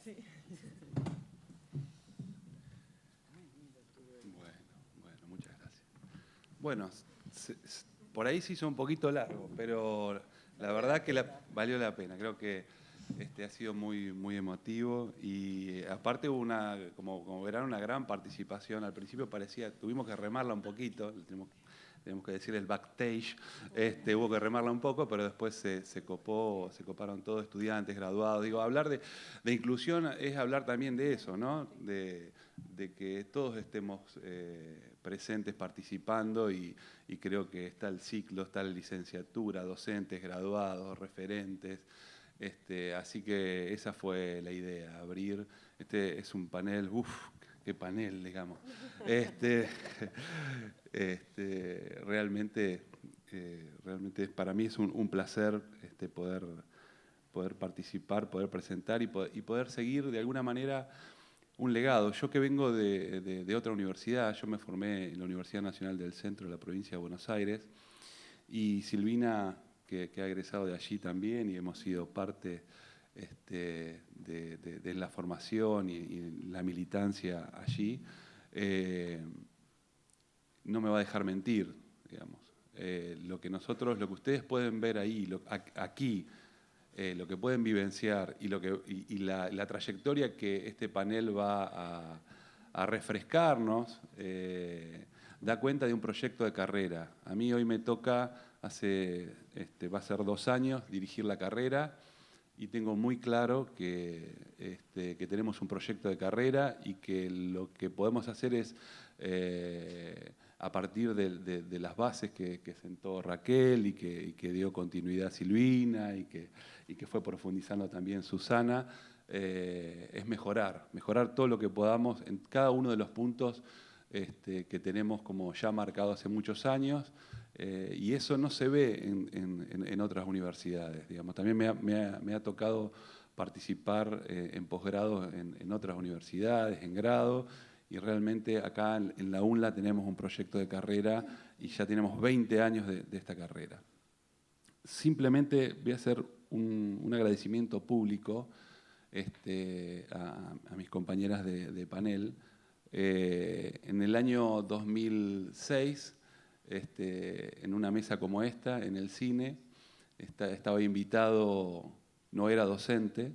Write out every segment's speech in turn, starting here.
Sí. Bueno, muchas gracias. Bueno, por ahí se hizo un poquito largo, pero la verdad que valió la pena. Creo que ha sido muy, muy emotivo y aparte hubo como verán, una gran participación. Al principio tuvimos que remarla un poquito, tenemos que decir el backstage, hubo que remarla un poco, pero después se coparon todos, estudiantes, graduados. Digo, hablar de inclusión es hablar también de eso, ¿no? De que todos estemos presentes participando y creo que está el ciclo, está la licenciatura, docentes, graduados, referentes. Así que esa fue la idea, abrir. Es un panel, qué panel, digamos. Realmente para mí es un placer poder participar, poder presentar y poder seguir de alguna manera un legado. Yo que vengo de otra universidad, yo me formé en la Universidad Nacional del Centro de la provincia de Buenos Aires, y Silvina, que ha egresado de allí también, y hemos sido parte de la formación y la militancia allí, no me va a dejar mentir, digamos. Lo que ustedes pueden ver ahí, aquí, lo que pueden vivenciar y la trayectoria que este panel va a refrescarnos, da cuenta de un proyecto de carrera. A mí hoy me toca, va a ser 2 años, dirigir la carrera, y tengo muy claro que tenemos un proyecto de carrera y que lo que podemos hacer es, a partir de las bases que sentó Raquel y que dio continuidad Silvina y que fue profundizando también Susana, es mejorar todo lo que podamos en cada uno de los puntos que tenemos como ya marcado hace muchos años, y eso no se ve en otras universidades, digamos. También me ha tocado participar en posgrado en otras universidades, en grado, y realmente acá en la UNLA tenemos un proyecto de carrera y ya tenemos 20 años de esta carrera. Simplemente voy a hacer un agradecimiento público a mis compañeras de panel. En el año 2006, en una mesa como esta, en el cine, estaba invitado, no era docente,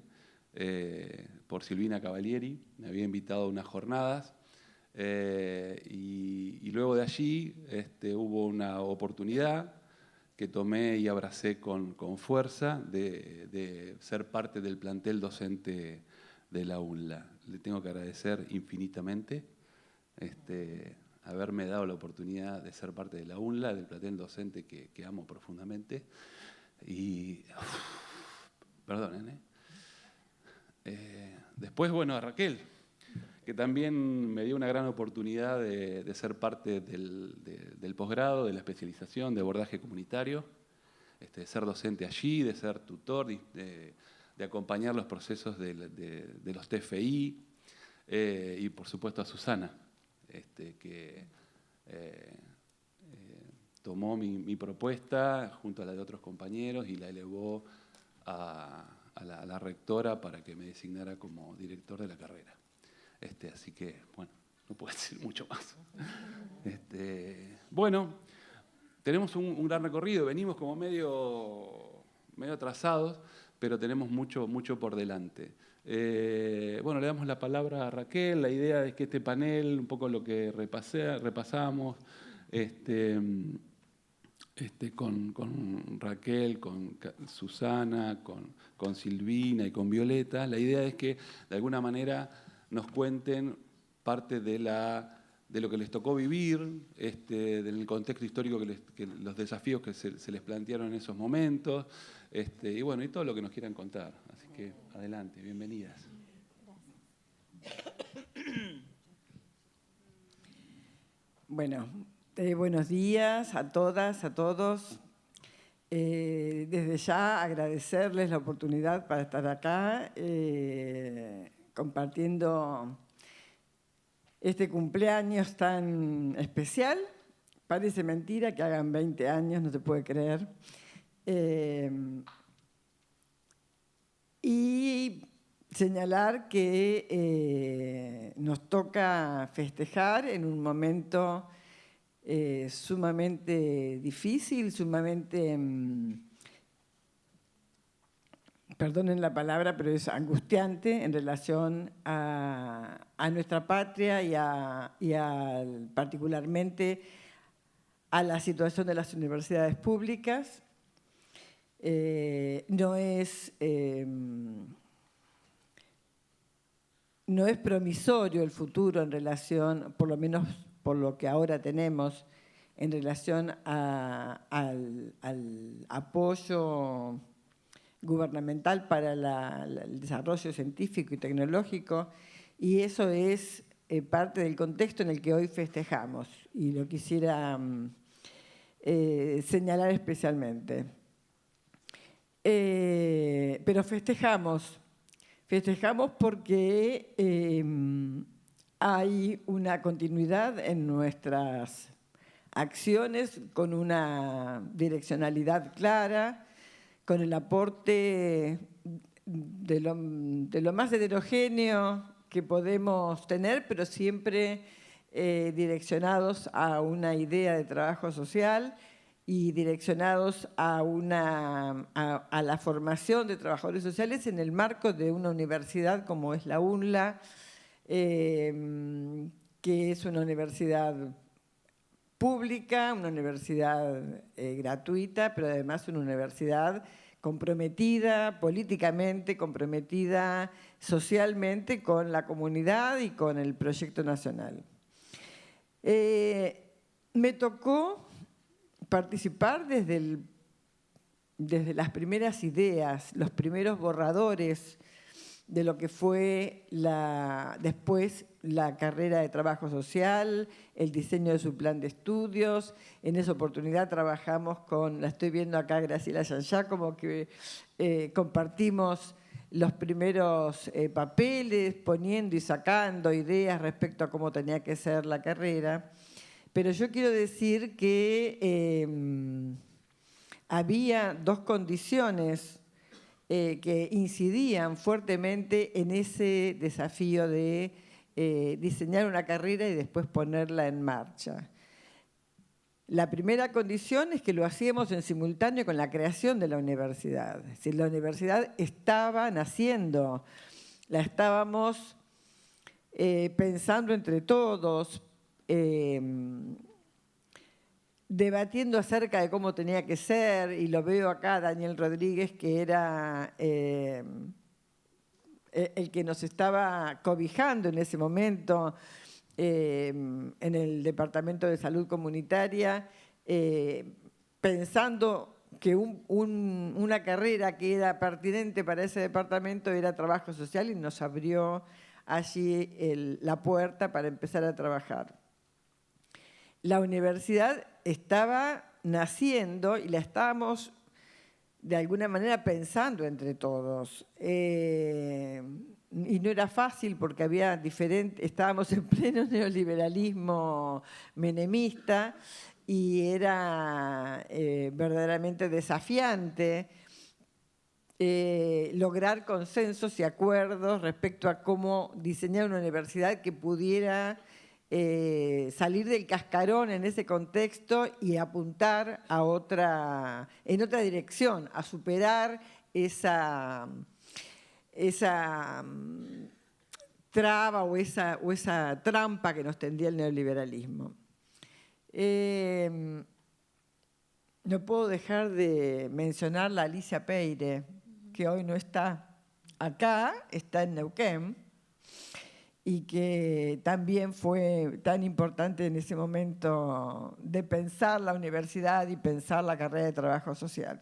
por Silvina Cavalieri, me había invitado a unas jornadas, y luego de allí hubo una oportunidad que tomé y abracé con fuerza de ser parte del plantel docente de la UNLA. Le tengo que agradecer infinitamente haberme dado la oportunidad de ser parte de la UNLA, del plantel docente que amo profundamente. Y, perdonen, después, bueno, a Raquel, que también me dio una gran oportunidad de ser parte del posgrado, de la especialización de abordaje comunitario, de ser docente allí, de ser tutor, de acompañar los procesos de los TFI, y por supuesto a Susana, que tomó mi propuesta junto a la de otros compañeros y la elevó a la rectora para que me designara como director de la carrera. Así que, bueno, no puedo decir mucho más. Bueno, tenemos un gran recorrido, venimos como medio atrasados, pero tenemos mucho por delante. Bueno, le damos la palabra a Raquel. La idea es que este panel, un poco lo que repasamos, con Raquel, con Susana, con Silvina y con Violeta, la idea es que de alguna manera nos cuenten parte de lo que les tocó vivir, del contexto histórico, los desafíos que se les plantearon en esos momentos, y bueno, y todo lo que nos quieran contar. Así que adelante, bienvenidas. Bueno, buenos días a todas, a todos. Desde ya agradecerles la oportunidad para estar acá compartiendo este cumpleaños tan especial. Parece mentira que hagan 20 años, no se puede creer. Y señalar que nos toca festejar en un momento sumamente difícil, sumamente, perdonen la palabra, pero es angustiante en relación a nuestra patria y particularmente a la situación de las universidades públicas. No es promisorio el futuro en relación, por lo menos por lo que ahora tenemos, en relación al apoyo gubernamental para el desarrollo científico y tecnológico, y eso es parte del contexto en el que hoy festejamos, y lo quisiera señalar especialmente. Pero festejamos porque hay una continuidad en nuestras acciones con una direccionalidad clara, con el aporte de lo más heterogéneo que podemos tener, pero siempre direccionados a una idea de trabajo social y direccionados a la formación de trabajadores sociales en el marco de una universidad como es la UNLA, que es una universidad pública, una universidad gratuita, pero además una universidad comprometida políticamente, comprometida socialmente con la comunidad y con el proyecto nacional. Me tocó participar desde las primeras ideas, los primeros borradores de lo que fue después la carrera de trabajo social, el diseño de su plan de estudios. En esa oportunidad trabajamos la estoy viendo acá, Graciela Yanjá, como que compartimos los primeros papeles, poniendo y sacando ideas respecto a cómo tenía que ser la carrera. Pero yo quiero decir que había dos condiciones que incidían fuertemente en ese desafío de diseñar una carrera y después ponerla en marcha. La primera condición es que lo hacíamos en simultáneo con la creación de la universidad. Es decir, la universidad estaba naciendo, la estábamos pensando entre todos, debatiendo acerca de cómo tenía que ser, y lo veo acá, Daniel Rodríguez, que era el que nos estaba cobijando en ese momento en el Departamento de Salud Comunitaria, pensando que una carrera que era pertinente para ese departamento era trabajo social, y nos abrió allí la puerta para empezar a trabajar. La universidad estaba naciendo y la estábamos de alguna manera pensando entre todos. Y no era fácil porque estábamos en pleno neoliberalismo menemista y era verdaderamente desafiante lograr consensos y acuerdos respecto a cómo diseñar una universidad que pudiera salir del cascarón en ese contexto y apuntar en otra dirección, a superar esa traba o esa trampa que nos tendía el neoliberalismo. No puedo dejar de mencionar a Alicia Peire, que hoy no está acá, está en Neuquén, y que también fue tan importante en ese momento de pensar la universidad y pensar la carrera de trabajo social.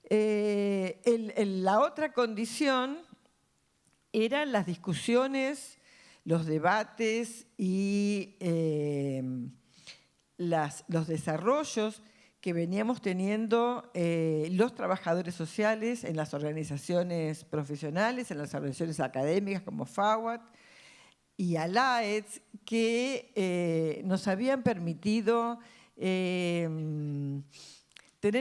La otra condición eran las discusiones, los debates y los desarrollos que veníamos teniendo los trabajadores sociales en las organizaciones profesionales, en las organizaciones académicas como FAWAT y ALAEDS, que nos habían permitido tener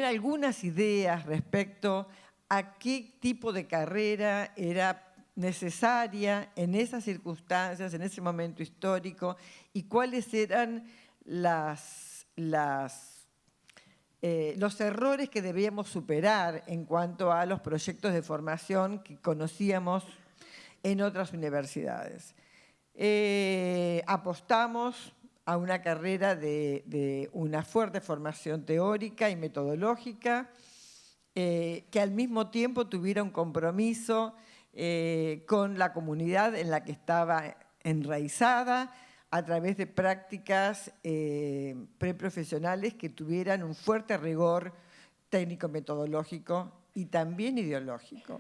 algunas ideas respecto a qué tipo de carrera era necesaria en esas circunstancias, en ese momento histórico, y cuáles eran los errores que debíamos superar en cuanto a los proyectos de formación que conocíamos en otras universidades. Apostamos a una carrera de una fuerte formación teórica y metodológica, que al mismo tiempo tuviera un compromiso con la comunidad en la que estaba enraizada, a través de prácticas preprofesionales que tuvieran un fuerte rigor técnico-metodológico y también ideológico.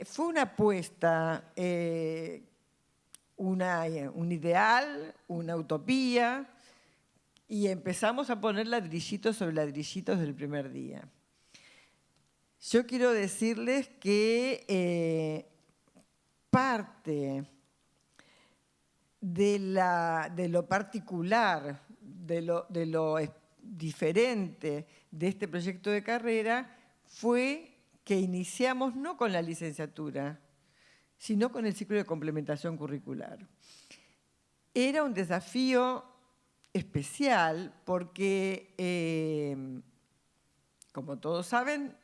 Fue una apuesta, un ideal, una utopía, y empezamos a poner ladrillitos sobre ladrillitos del primer día. Yo quiero decirles que parte de lo particular, de lo diferente de este proyecto de carrera fue que iniciamos no con la licenciatura, sino con el ciclo de complementación curricular. Era un desafío especial porque, como todos saben,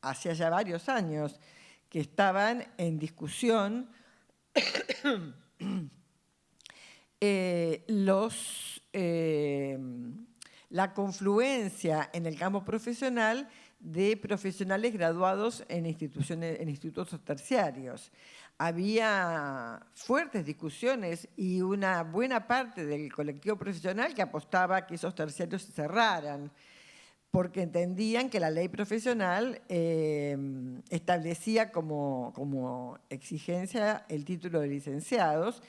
hacía ya varios años que estaban en discusión la confluencia en el campo profesional de profesionales graduados en institutos terciarios. Había fuertes discusiones y una buena parte del colectivo profesional que apostaba a que esos terciarios se cerraran, porque entendían que la ley profesional establecía como exigencia el título de licenciados,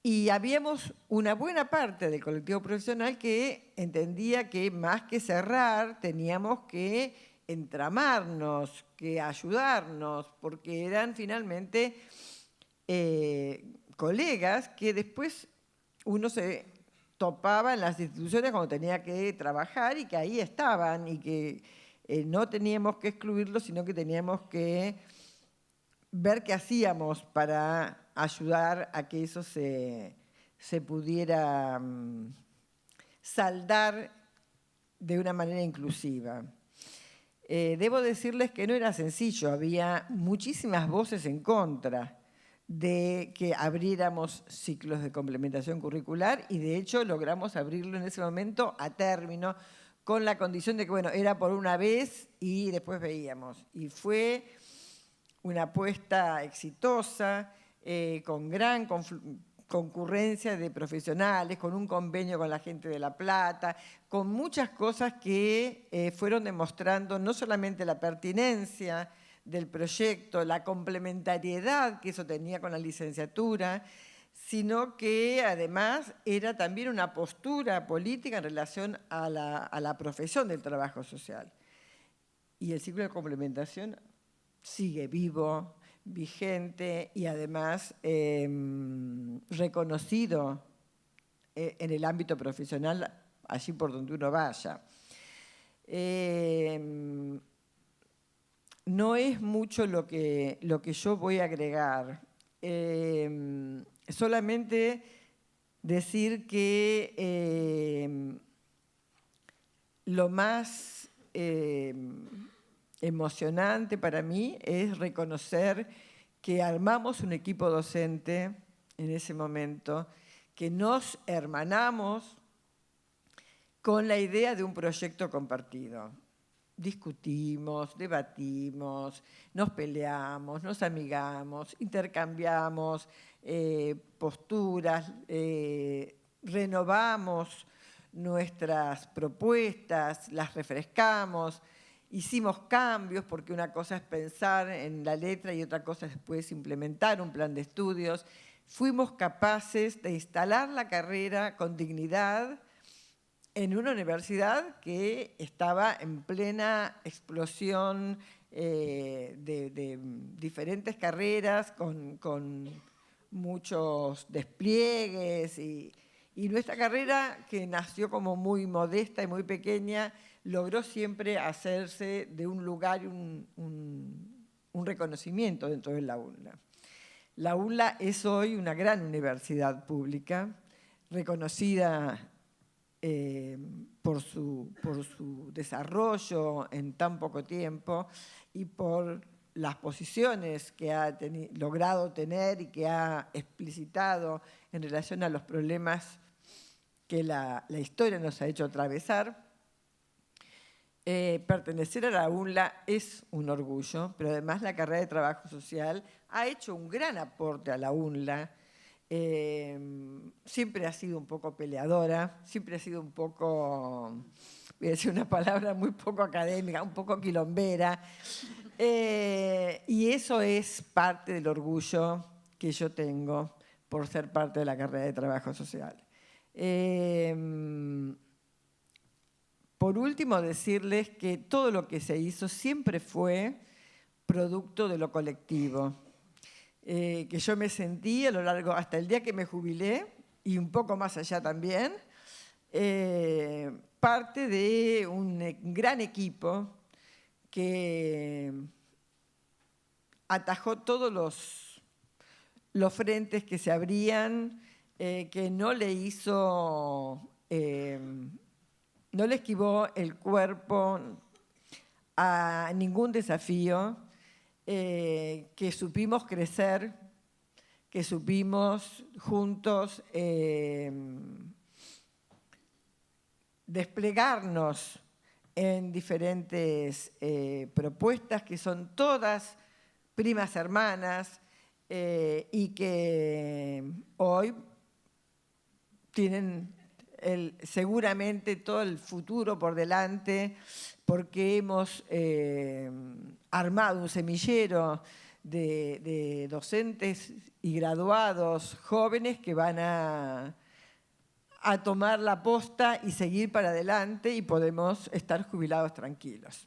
y habíamos una buena parte del colectivo profesional que entendía que más que cerrar teníamos que entramarnos, que ayudarnos, porque eran finalmente colegas que después uno se topaba en las instituciones cuando tenía que trabajar y que ahí estaban y que no teníamos que excluirlos, sino que teníamos que ver qué hacíamos para ayudar a que eso se pudiera saldar de una manera inclusiva. Debo decirles que no era sencillo, había muchísimas voces en contra de que abriéramos ciclos de complementación curricular, y de hecho logramos abrirlo en ese momento a término, con la condición de que, bueno, era por una vez y después veíamos. Y fue una apuesta exitosa, con gran concurrencia de profesionales, con un convenio con la gente de La Plata, con muchas cosas que fueron demostrando no solamente la pertinencia del proyecto, la complementariedad que eso tenía con la licenciatura, sino que además era también una postura política en relación a la profesión del trabajo social. Y el ciclo de complementación sigue vivo, vigente y además reconocido en el ámbito profesional, allí por donde uno vaya. No es mucho lo que yo voy a agregar. Solamente decir que lo más emocionante para mí es reconocer que armamos un equipo docente en ese momento, que nos hermanamos con la idea de un proyecto compartido. Discutimos, debatimos, nos peleamos, nos amigamos, intercambiamos posturas, renovamos nuestras propuestas, las refrescamos. Hicimos cambios, porque una cosa es pensar en la letra y otra cosa es después implementar un plan de estudios. Fuimos capaces de instalar la carrera con dignidad en una universidad que estaba en plena explosión de diferentes carreras, con muchos despliegues. Y nuestra carrera, que nació como muy modesta y muy pequeña, logró siempre hacerse de un lugar y un reconocimiento dentro de la UNLA. La UNLA es hoy una gran universidad pública, reconocida por su desarrollo en tan poco tiempo y por las posiciones que ha logrado tener y que ha explicitado en relación a los problemas que la historia nos ha hecho atravesar. Pertenecer a la UNLA es un orgullo, pero además la carrera de Trabajo Social ha hecho un gran aporte a la UNLA. Siempre ha sido un poco peleadora, siempre ha sido un poco, voy a decir una palabra muy poco académica, un poco quilombera. Y eso es parte del orgullo que yo tengo por ser parte de la carrera de Trabajo Social. Por último, decirles que todo lo que se hizo siempre fue producto de lo colectivo. Que yo me sentí a lo largo, hasta el día que me jubilé, y un poco más allá también, parte de un gran equipo que atajó todos los frentes que se abrían, que no le esquivó el cuerpo a ningún desafío, que supimos crecer, que supimos juntos desplegarnos en diferentes propuestas que son todas primas hermanas y que hoy tienen seguramente todo el futuro por delante, porque hemos armado un semillero de docentes y graduados jóvenes que van a tomar la posta y seguir para adelante, y podemos estar jubilados tranquilos.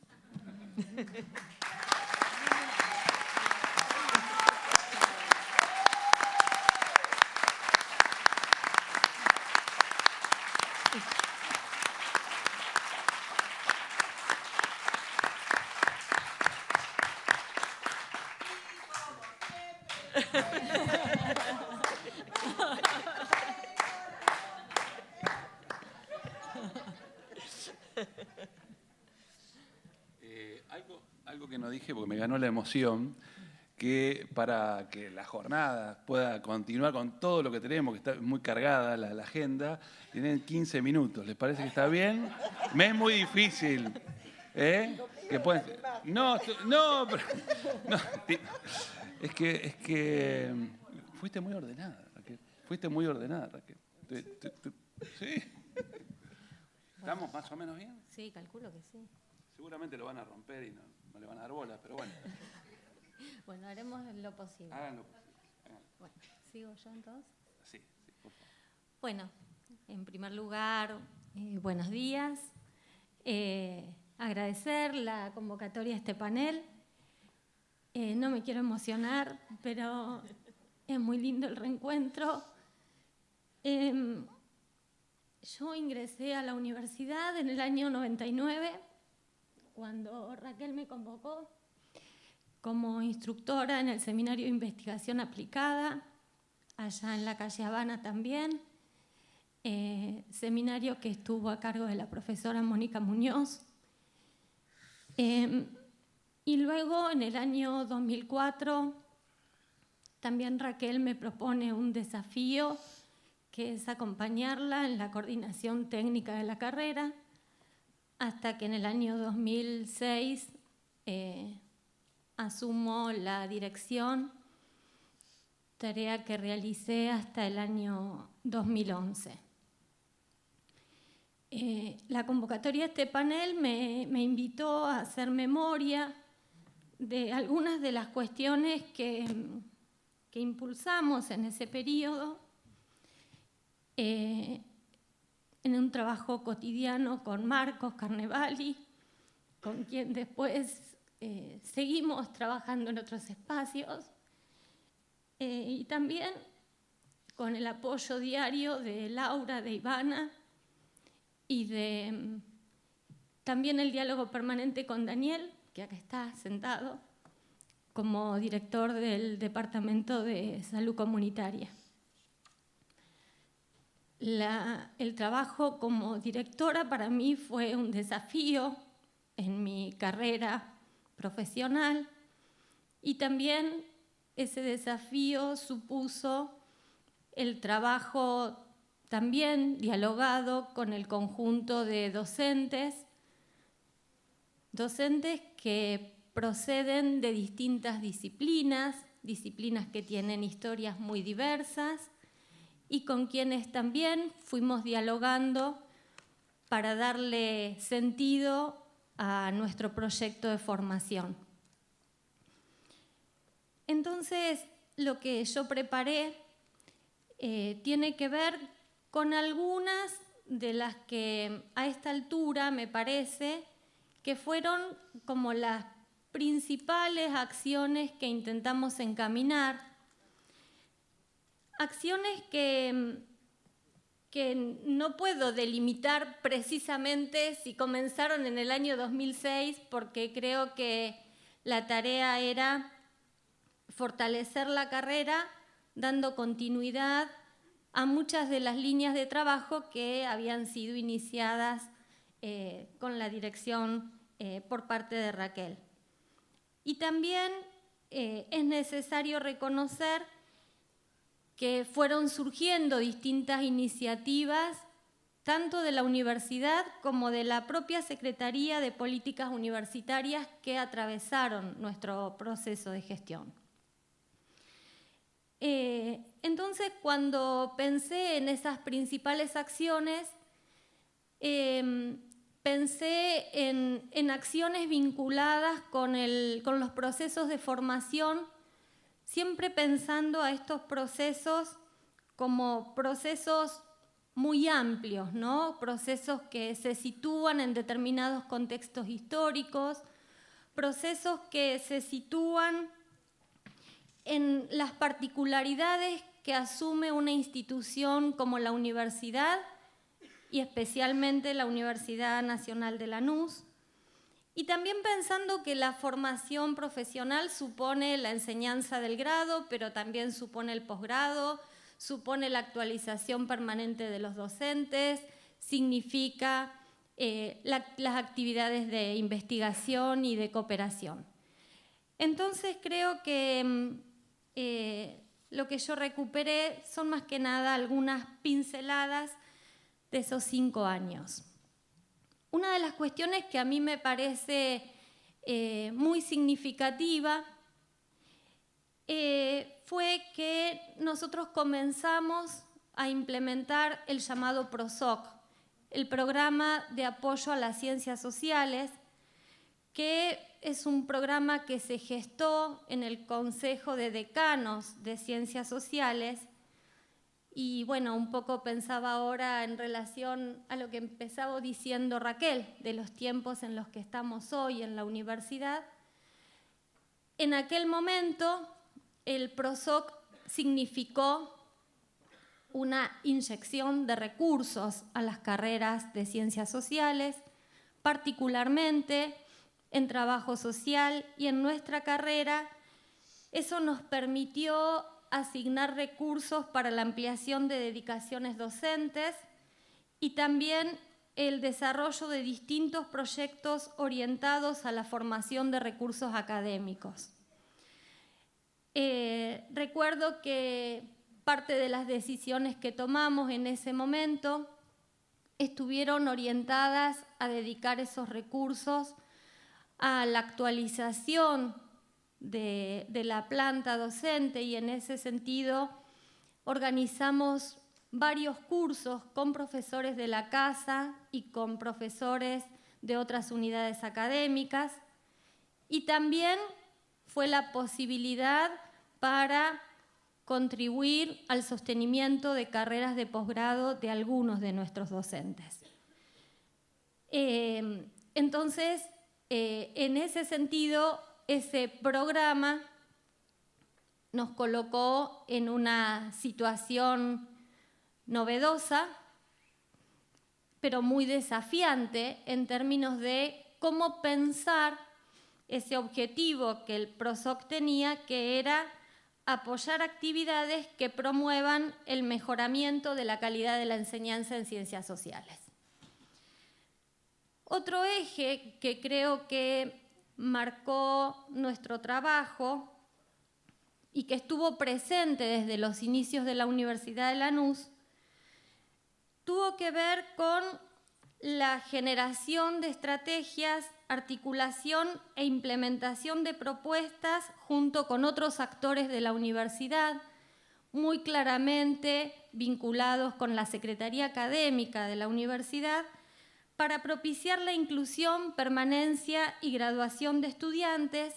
Algo que no dije porque me ganó la emoción, que para que la jornada pueda continuar con todo lo que tenemos, que está muy cargada la agenda, tienen 15 minutos. ¿Les parece que está bien? Me es muy difícil. Que pueden... No, pero... No, es que fuiste muy ordenada, Raquel. Fuiste muy ordenada, Raquel. ¿Sí? ¿Estamos más o menos bien? Sí, calculo que sí. Seguramente lo van a romper y no le van a dar bola, pero bueno. Bueno, haremos lo posible. Háganlo posible. Bueno, ¿sigo yo entonces? Sí, por favor. Bueno, en primer lugar, buenos días. Agradecer la convocatoria a este panel. No me quiero emocionar, pero es muy lindo el reencuentro. Yo ingresé a la universidad en el año 99, cuando Raquel me convocó como instructora en el Seminario de Investigación Aplicada, allá en la calle Habana también, seminario que estuvo a cargo de la profesora Mónica Muñoz. Y luego, en el año 2004, también Raquel me propone un desafío, que es acompañarla en la coordinación técnica de la carrera, hasta que en el año 2006 asumo la dirección, tarea que realicé hasta el año 2011. La convocatoria de este panel me invitó a hacer memoria de algunas de las cuestiones que impulsamos en ese periodo, en un trabajo cotidiano con Marcos Carnevali, con quien después seguimos trabajando en otros espacios, y también con el apoyo diario de Laura, de Ivana, y también el diálogo permanente con Daniel, que acá está sentado, como director del Departamento de Salud Comunitaria. El trabajo como directora para mí fue un desafío en mi carrera profesional y también ese desafío supuso el trabajo también dialogado con el conjunto de docentes que proceden de distintas disciplinas que tienen historias muy diversas y con quienes también fuimos dialogando para darle sentido a nuestro proyecto de formación. Entonces, lo que yo preparé tiene que ver con algunas de las que a esta altura me parece que fueron como las principales acciones que intentamos encaminar, acciones que no puedo delimitar precisamente si comenzaron en el año 2006, porque creo que la tarea era fortalecer la carrera dando continuidad a muchas de las líneas de trabajo que habían sido iniciadas con la dirección por parte de Raquel. Y también es necesario reconocer que fueron surgiendo distintas iniciativas, tanto de la universidad como de la propia Secretaría de Políticas Universitarias que atravesaron nuestro proceso de gestión. Entonces, cuando pensé en esas principales acciones, pensé en acciones vinculadas con los procesos de formación, siempre pensando a estos procesos como procesos muy amplios, ¿no? Procesos que se sitúan en determinados contextos históricos, procesos que se sitúan en las particularidades que asume una institución como la universidad y especialmente la Universidad Nacional de Lanús, y también pensando que la formación profesional supone la enseñanza del grado, pero también supone el posgrado, supone la permanente de los docentes, significa las actividades de investigación y de cooperación. Entonces creo que lo que yo recuperé son más que nada algunas pinceladas de esos 5 años. Una de las cuestiones que a mí me parece muy significativa fue que nosotros comenzamos a implementar el llamado PROSOC, el Programa de Apoyo a las Ciencias Sociales, que es un programa que se gestó en el Consejo de Decanos de Ciencias Sociales. Y bueno, un poco pensaba ahora en relación a lo que empezaba diciendo Raquel, de los tiempos en los que estamos hoy en la universidad. En aquel momento, el PROSOC significó una inyección de recursos a las carreras de ciencias sociales, particularmente en trabajo social, y en nuestra carrera eso nos permitió asignar recursos para la ampliación de dedicaciones docentes y también el desarrollo de distintos proyectos orientados a la formación de recursos académicos. Recuerdo que parte de las decisiones que tomamos en ese momento estuvieron orientadas a dedicar esos recursos a la actualización de la planta docente, y en ese sentido organizamos varios cursos con profesores de la casa y con profesores de otras unidades académicas, y también fue la posibilidad para contribuir al sostenimiento de carreras de posgrado de algunos de nuestros docentes. Entonces, en ese sentido, ese programa nos colocó en una situación novedosa, pero muy desafiante en términos de cómo pensar ese objetivo que el PROSOC tenía, que era apoyar actividades que promuevan el mejoramiento de la calidad de la enseñanza en ciencias sociales. Otro eje que creo que marcó nuestro trabajo y que estuvo presente desde los inicios de la Universidad de Lanús, tuvo que ver con la generación de estrategias, articulación e implementación de propuestas junto con otros actores de la universidad, muy claramente vinculados con la Secretaría Académica de la universidad, para propiciar la inclusión, permanencia y graduación de estudiantes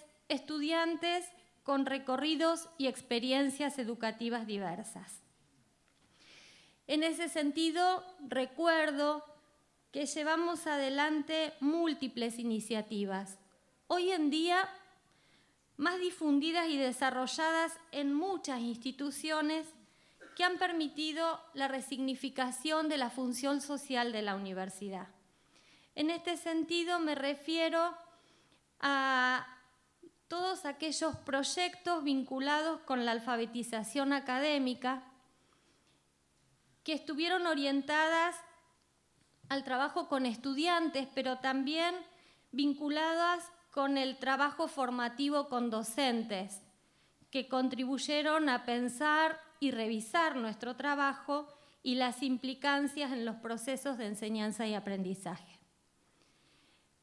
con recorridos y experiencias educativas diversas. En ese sentido, recuerdo que llevamos adelante múltiples iniciativas, hoy en día más difundidas y desarrolladas en muchas instituciones que han permitido la resignificación de la función social de la universidad. En este sentido me refiero a todos aquellos proyectos vinculados con la alfabetización académica que estuvieron orientadas al trabajo con estudiantes, pero también vinculadas con el trabajo formativo con docentes, que contribuyeron a pensar y revisar nuestro trabajo y las implicancias en los procesos de enseñanza y aprendizaje.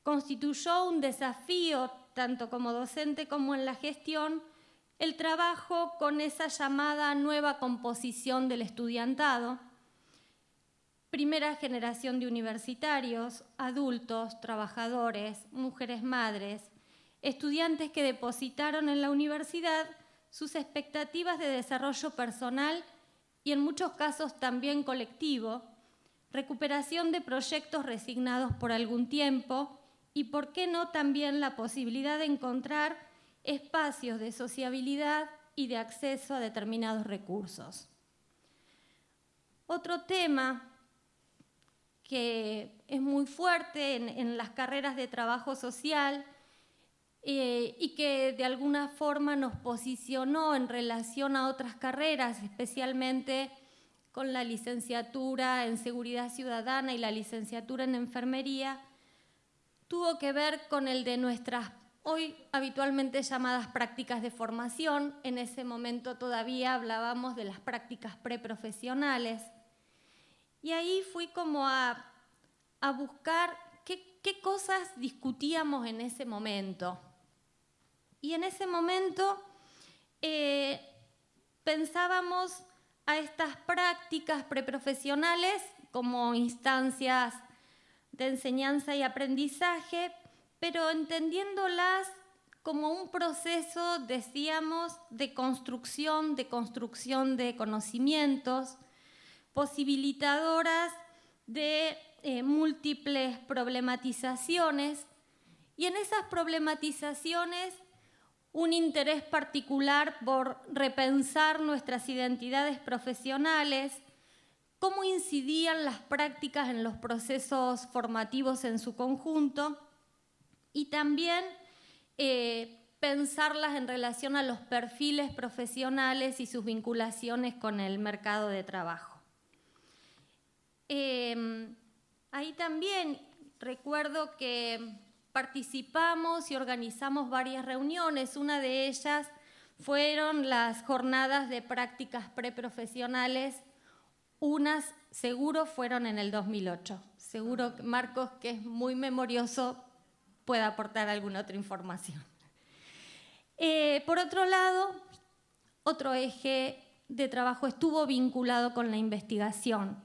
Constituyó un desafío, tanto como docente como en la gestión, el trabajo con esa llamada nueva composición del estudiantado, primera generación de universitarios, adultos, trabajadores, mujeres madres, estudiantes que depositaron en la universidad sus expectativas de desarrollo personal y en muchos casos también colectivo, recuperación de proyectos resignados por algún tiempo y, por qué no, también la posibilidad de encontrar espacios de sociabilidad y de acceso a determinados recursos. Otro tema que es muy fuerte en las carreras de trabajo social y que de alguna forma nos posicionó en relación a otras carreras, especialmente con la licenciatura en Seguridad Ciudadana y la licenciatura en Enfermería, tuvo que ver con el de nuestras hoy habitualmente llamadas prácticas de formación. En ese momento todavía hablábamos de las prácticas preprofesionales. Y ahí fui como a buscar qué cosas discutíamos en ese momento. Y en ese momento pensábamos a estas prácticas preprofesionales como instancias de enseñanza y aprendizaje, pero entendiéndolas como un proceso, decíamos, de construcción de conocimientos, posibilitadoras de múltiples problematizaciones, y en esas problematizaciones un interés particular por repensar nuestras identidades profesionales, cómo incidían las prácticas en los procesos formativos en su conjunto, y también pensarlas en relación a los perfiles profesionales y sus vinculaciones con el mercado de trabajo. Ahí también recuerdo que participamos y organizamos varias reuniones. Una de ellas fueron las jornadas de prácticas preprofesionales. Unas seguro fueron en el 2008. Seguro, Marcos, que es muy memorioso, puede aportar alguna otra información. Por otro lado, otro eje de trabajo estuvo vinculado con la investigación.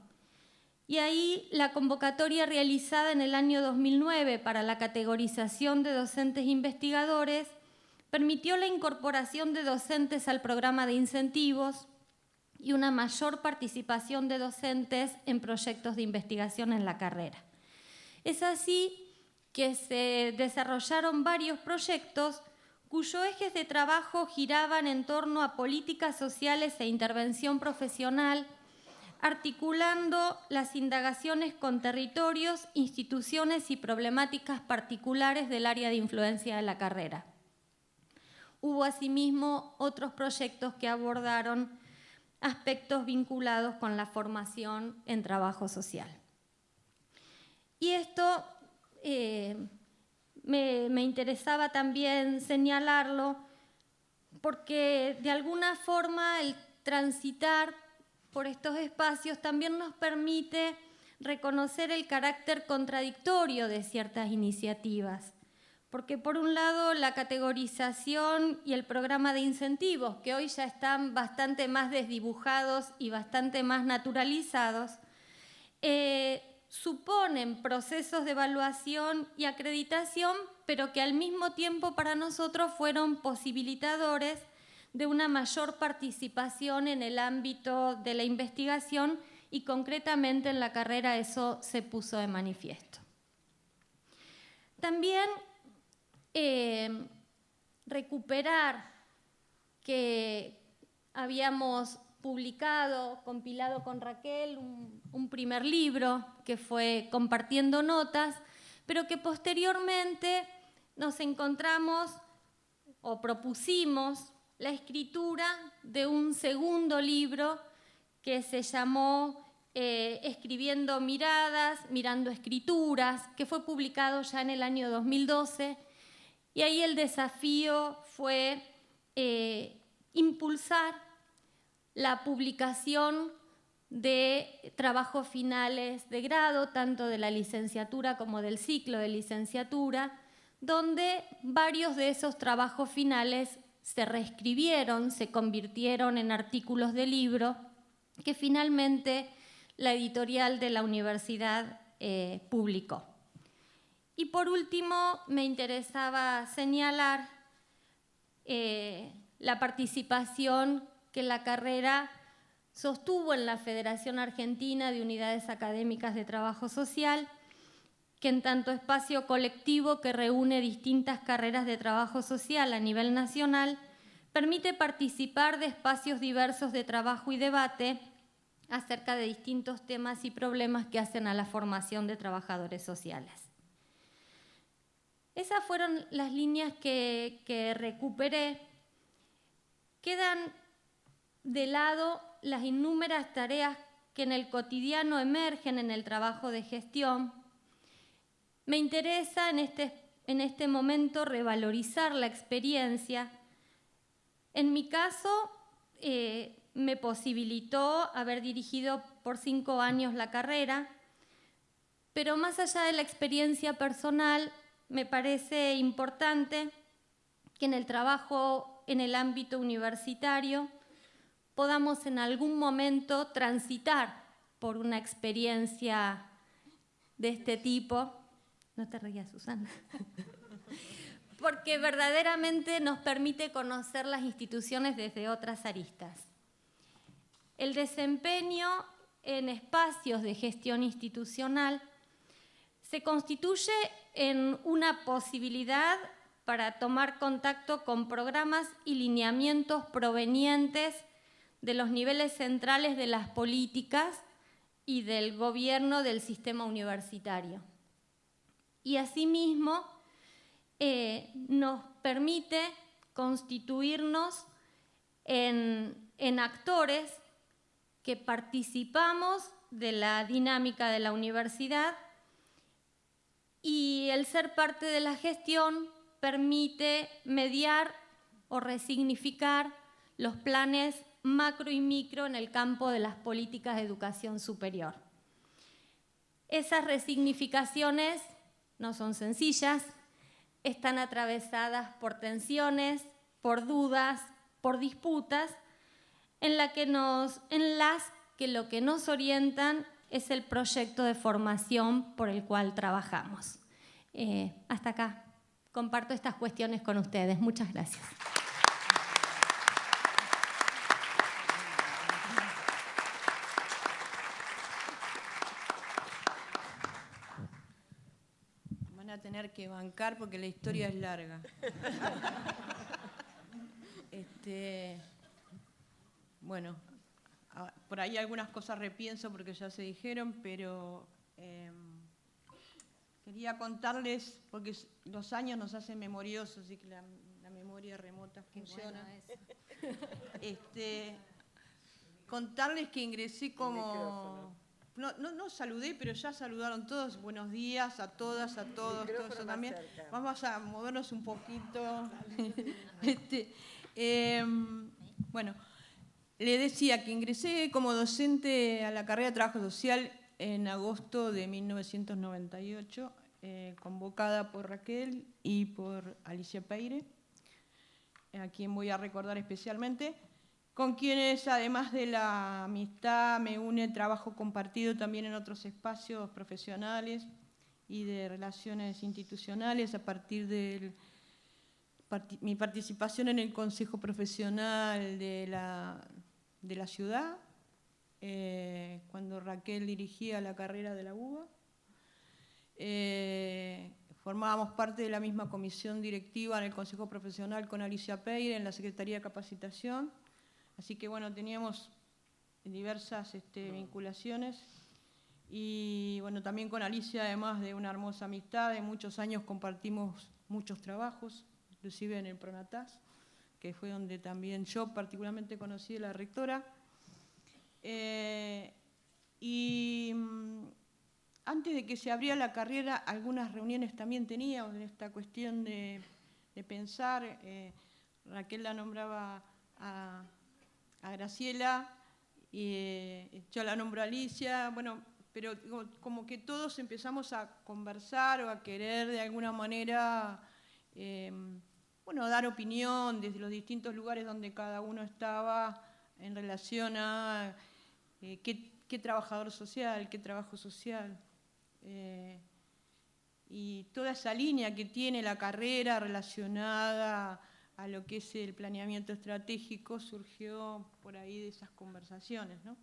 Y ahí la convocatoria realizada en el año 2009 para la categorización de docentes investigadores permitió la incorporación de docentes al programa de incentivos y una mayor participación de docentes en proyectos de investigación en la carrera. Es así que se desarrollaron varios proyectos cuyos ejes de trabajo giraban en torno a políticas sociales e intervención profesional, articulando las indagaciones con territorios, instituciones y problemáticas particulares del área de influencia de la carrera. Hubo asimismo otros proyectos que abordaron aspectos vinculados con la formación en trabajo social. Y esto me interesaba también señalarlo porque de alguna forma el transitar por estos espacios también nos permite reconocer el carácter contradictorio de ciertas iniciativas. Porque por un lado la categorización y el programa de incentivos, que hoy ya están bastante más desdibujados y bastante más naturalizados, suponen procesos de evaluación y acreditación, pero que al mismo tiempo para nosotros fueron posibilitadores de una mayor participación en el ámbito de la investigación y concretamente en la carrera eso se puso de manifiesto. También recuperar que habíamos publicado, compilado con Raquel, un primer libro que fue Compartiendo Notas, pero que posteriormente nos encontramos o propusimos la escritura de un segundo libro que se llamó Escribiendo Miradas, Mirando Escrituras, que fue publicado ya en el año 2012, y ahí el desafío fue impulsar la publicación de trabajos finales de grado, tanto de la licenciatura como del ciclo de licenciatura, donde varios de esos trabajos finales se reescribieron, se convirtieron en artículos de libro que finalmente la editorial de la universidad publicó. Y por último, me interesaba señalar la participación que la carrera sostuvo en la Federación Argentina de Unidades Académicas de Trabajo Social, que en tanto espacio colectivo que reúne distintas carreras de trabajo social a nivel nacional, permite participar de espacios diversos de trabajo y debate acerca de distintos temas y problemas que hacen a la formación de trabajadores sociales. Esas fueron las líneas que recuperé. Quedan de lado las innúmeras tareas que en el cotidiano emergen en el trabajo de gestión. Me interesa en este momento revalorizar la experiencia. En mi caso, me posibilitó haber dirigido por 5 años la carrera, pero más allá de la experiencia personal, me parece importante que en el trabajo en el ámbito universitario podamos en algún momento transitar por una experiencia de este tipo. No te rías, Susana. Porque verdaderamente nos permite conocer las instituciones desde otras aristas. El desempeño en espacios de gestión institucional se constituye en una posibilidad para tomar contacto con programas y lineamientos provenientes de los niveles centrales de las políticas y del gobierno del sistema universitario. Y asimismo nos permite constituirnos en actores que participamos de la dinámica de la universidad, y el ser parte de la gestión permite mediar o resignificar los planes macro y micro en el campo de las políticas de educación superior. Esas resignificaciones no son sencillas, están atravesadas por tensiones, por dudas, por disputas, en las que lo que nos orientan es el proyecto de formación por el cual trabajamos. Hasta acá. Comparto estas cuestiones con ustedes. Muchas gracias. Van a tener que bancar porque la historia es larga. Bueno, por ahí algunas cosas repienso porque ya se dijeron, pero quería contarles, porque los años nos hacen memoriosos y que la memoria remota funciona. Contarles que ingresé como... No saludé, pero ya saludaron todos. Buenos días a todas, a todos, todo eso también. Vamos a movernos un poquito. Bueno, le decía que ingresé como docente a la carrera de Trabajo Social en agosto de 1998, convocada por Raquel y por Alicia Peire, a quien voy a recordar especialmente, con quienes, además de la amistad, me une el trabajo compartido también en otros espacios profesionales y de relaciones institucionales a partir de mi participación en el Consejo Profesional de la ciudad, cuando Raquel dirigía la carrera de la UBA. Formábamos parte de la misma comisión directiva en el Consejo Profesional con Alicia Peire en la Secretaría de Capacitación. Así que bueno, teníamos diversas vinculaciones y bueno, también con Alicia, además de una hermosa amistad, de muchos años compartimos muchos trabajos, inclusive en el Pronatas, que fue donde también yo particularmente conocí a la rectora. Antes de que se abriera la carrera, algunas reuniones también teníamos en esta cuestión de pensar. Raquel la nombraba a Graciela, y yo la nombro a Alicia, bueno, pero como que todos empezamos a conversar o a querer de alguna manera, dar opinión desde los distintos lugares donde cada uno estaba en relación a qué trabajador social, qué trabajo social. Y toda esa línea que tiene la carrera relacionada a lo que es el planeamiento estratégico surgió por ahí de esas conversaciones, ¿no?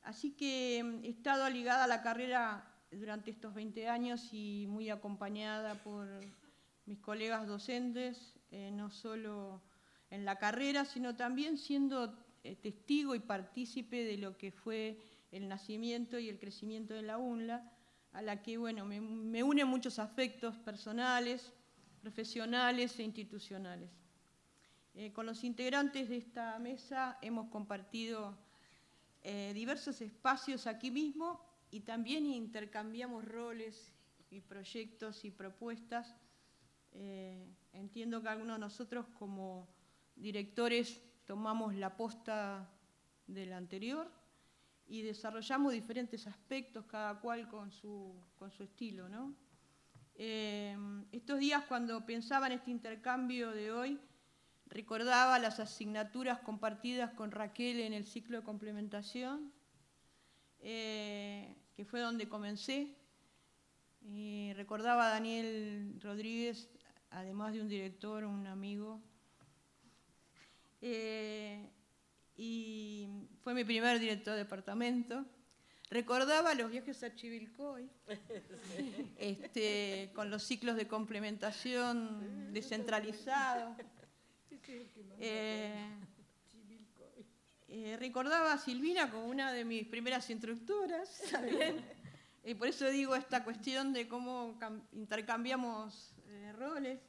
Así que he estado ligada a la carrera durante estos 20 años y muy acompañada por mis colegas docentes, no solo en la carrera, sino también siendo testigo y partícipe de lo que fue el nacimiento y el crecimiento de la UNLA, a la que bueno, me unen muchos afectos personales, profesionales e institucionales. Con los integrantes de esta mesa hemos compartido diversos espacios aquí mismo y también intercambiamos roles y proyectos y propuestas. Entiendo que algunos de nosotros como directores tomamos la posta del anterior y desarrollamos diferentes aspectos, cada cual con su estilo, ¿no? Estos días, cuando pensaba en este intercambio de hoy, recordaba las asignaturas compartidas con Raquel en el ciclo de complementación, que fue donde comencé. Recordaba a Daniel Rodríguez, además de un director, un amigo. Y fue mi primer director de departamento. Recordaba los viajes a Chivilcoy, con los ciclos de complementación descentralizados. Recordaba a Silvina como una de mis primeras instructoras también. Y por eso digo esta cuestión de cómo intercambiamos roles.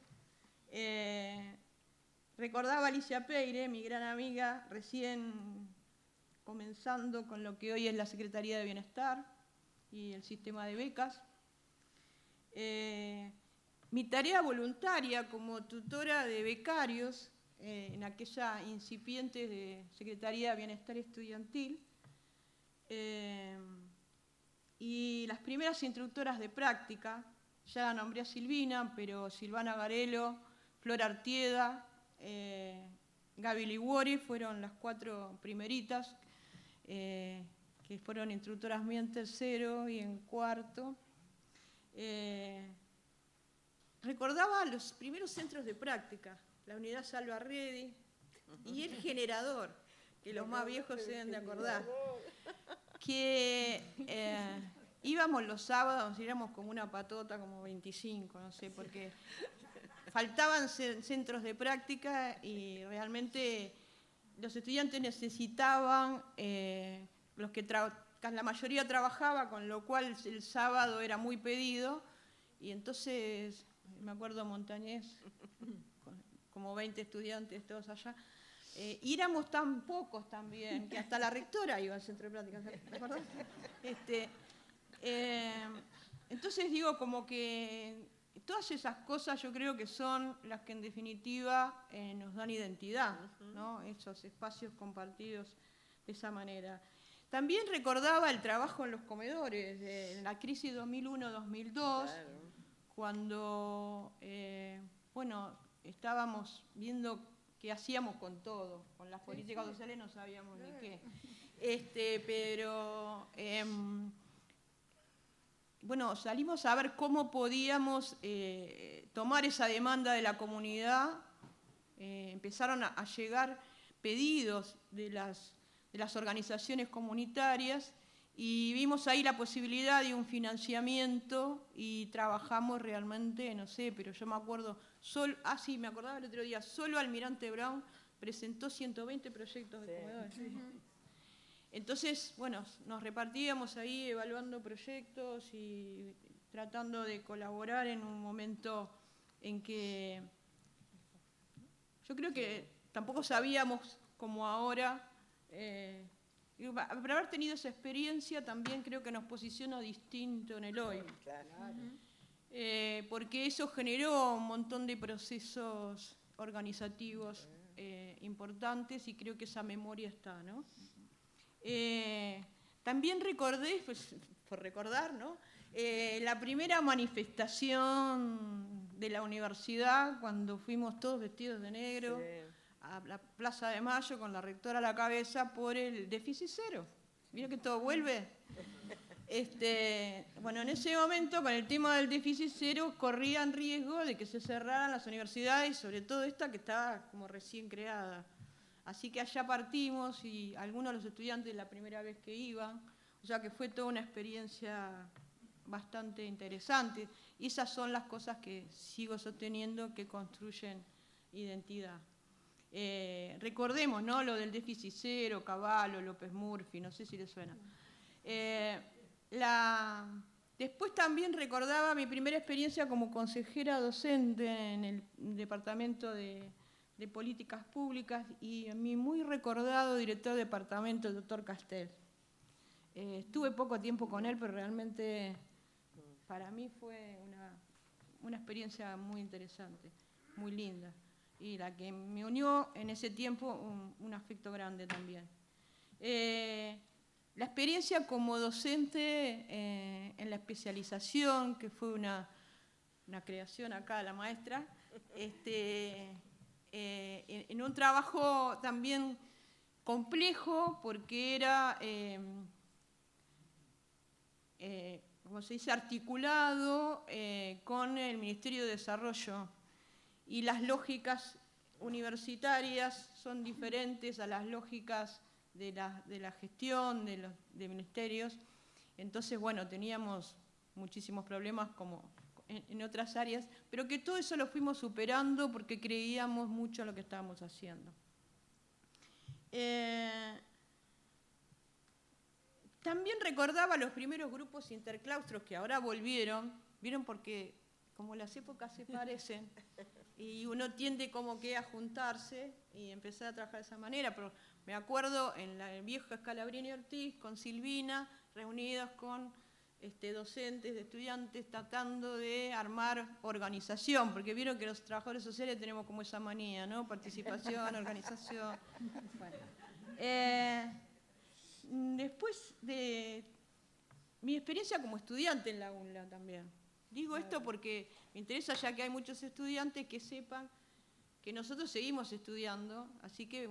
Recordaba a Alicia Peire, mi gran amiga, recién comenzando con lo que hoy es la Secretaría de Bienestar y el sistema de becas. Mi tarea voluntaria como tutora de becarios en aquella incipiente de Secretaría de Bienestar Estudiantil, y las primeras instructoras de práctica, ya la nombré a Silvina, pero Silvana Garelo, Flor Artieda, Gaby Liguori fueron las 4 primeritas, que fueron instructoras mías en tercero y en cuarto. Recordaba los primeros centros de práctica, la unidad Salva Redi y el generador, que los más viejos se deben de acordar, que íbamos los sábados, íbamos como una patota, como 25, no sé, porque faltaban centros de práctica y realmente los estudiantes necesitaban, la mayoría trabajaba, con lo cual el sábado era muy pedido, y entonces, me acuerdo Montañés, como 20 estudiantes todos allá, y éramos tan pocos también, que hasta la rectora iba al centro de pláticas, ¿te acuerdas? Entonces digo, como que todas esas cosas yo creo que son las que en definitiva nos dan identidad, ¿no? Esos espacios compartidos de esa manera. También recordaba el trabajo en los comedores, en la crisis 2001-2002, claro, cuando estábamos viendo qué hacíamos con todo, con las políticas sociales no sabíamos ni qué. Pero salimos a ver cómo podíamos tomar esa demanda de la comunidad. Empezaron a llegar pedidos de las organizaciones comunitarias y vimos ahí la posibilidad de un financiamiento y trabajamos realmente, no sé, pero yo me acuerdo, me acordaba el otro día, solo Almirante Brown presentó 120 proyectos de comedores. Entonces, nos repartíamos ahí evaluando proyectos y tratando de colaborar en un momento en que yo creo que tampoco sabíamos como ahora. Por haber tenido esa experiencia también creo que nos posiciona distinto en el hoy. Claro. Porque eso generó un montón de procesos organizativos importantes y creo que esa memoria está, ¿no? También recordé, por recordar, ¿no? La primera manifestación de la universidad cuando fuimos todos vestidos de negro. Sí. A la Plaza de Mayo con la rectora a la cabeza por el déficit cero. ¿Vieron que todo vuelve? En ese momento, con el tema del déficit cero, corrían riesgo de que se cerraran las universidades, sobre todo esta que estaba como recién creada. Así que allá partimos y algunos de los estudiantes la primera vez que iban, o sea que fue toda una experiencia bastante interesante. Y esas son las cosas que sigo sosteniendo que construyen identidad. Recordemos, ¿no? Lo del déficit cero, Cavallo, López Murphy, no sé si les suena. Después también recordaba mi primera experiencia como consejera docente en el departamento de políticas públicas y mi muy recordado director de departamento, el doctor Castel. Estuve poco tiempo con él, pero realmente para mí fue una experiencia muy interesante, muy linda. Y la que me unió en ese tiempo un afecto grande también. La experiencia como docente en la especialización, que fue una creación acá de la maestra, en un trabajo también complejo porque era, como se dice, articulado con el Ministerio de Desarrollo. Y las lógicas universitarias son diferentes a las lógicas de la gestión de ministerios. Entonces, teníamos muchísimos problemas como en otras áreas, pero que todo eso lo fuimos superando porque creíamos mucho en lo que estábamos haciendo. También recordaba los primeros grupos interclaustros que ahora vieron porque como las épocas se parecen, y uno tiende como que a juntarse y empezar a trabajar de esa manera, pero me acuerdo en la vieja Scalabrini Ortiz, con Silvina, reunidos con docentes, estudiantes, tratando de armar organización, porque vieron que los trabajadores sociales tenemos como esa manía, ¿no? Participación, organización. Después de mi experiencia como estudiante en la UNLA también. Digo esto porque me interesa, ya que hay muchos estudiantes que sepan que nosotros seguimos estudiando, así que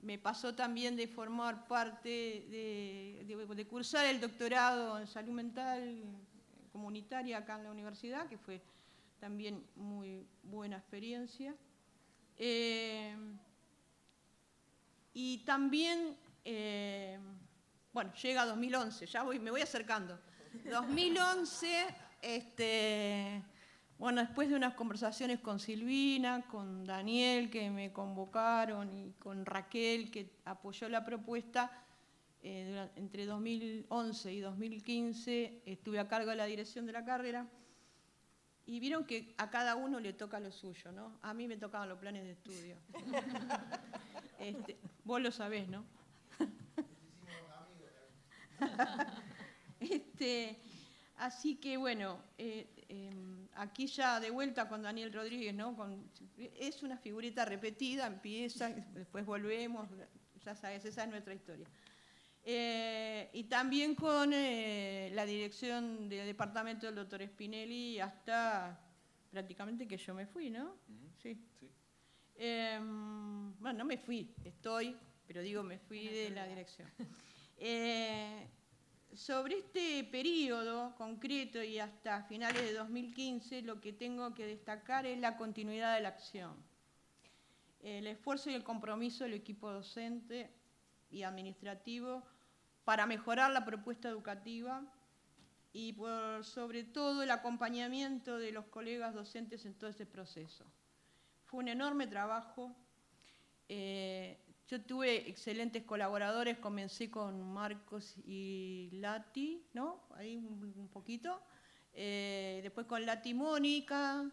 me pasó también de formar parte, de cursar el doctorado en salud mental comunitaria acá en la universidad, que fue también muy buena experiencia. Y también, llega 2011, me voy acercando. 2011, Bueno, después de unas conversaciones con Silvina, con Daniel, que me convocaron, y con Raquel, que apoyó la propuesta, entre 2011 y 2015 estuve a cargo de la dirección de la carrera, y vieron que a cada uno le toca lo suyo, ¿no? A mí me tocaban los planes de estudio. Vos lo sabés, ¿no? Así que bueno, aquí ya de vuelta con Daniel Rodríguez, ¿no? Es una figurita repetida, empieza, después volvemos, ya sabes, esa es nuestra historia. Y también con la dirección del departamento del doctor Spinelli hasta prácticamente que yo me fui, ¿no? Sí. Sí. Bueno, no me fui, estoy, pero digo, me fui de la dirección. Sobre este periodo concreto y hasta finales de 2015, lo que tengo que destacar es la continuidad de la acción. El esfuerzo y el compromiso del equipo docente y administrativo para mejorar la propuesta educativa y sobre todo el acompañamiento de los colegas docentes en todo este proceso. Fue un enorme trabajo. Yo tuve excelentes colaboradores, comencé con Marcos y Lati, ¿no? Ahí un poquito. Después con Lati y Mónica,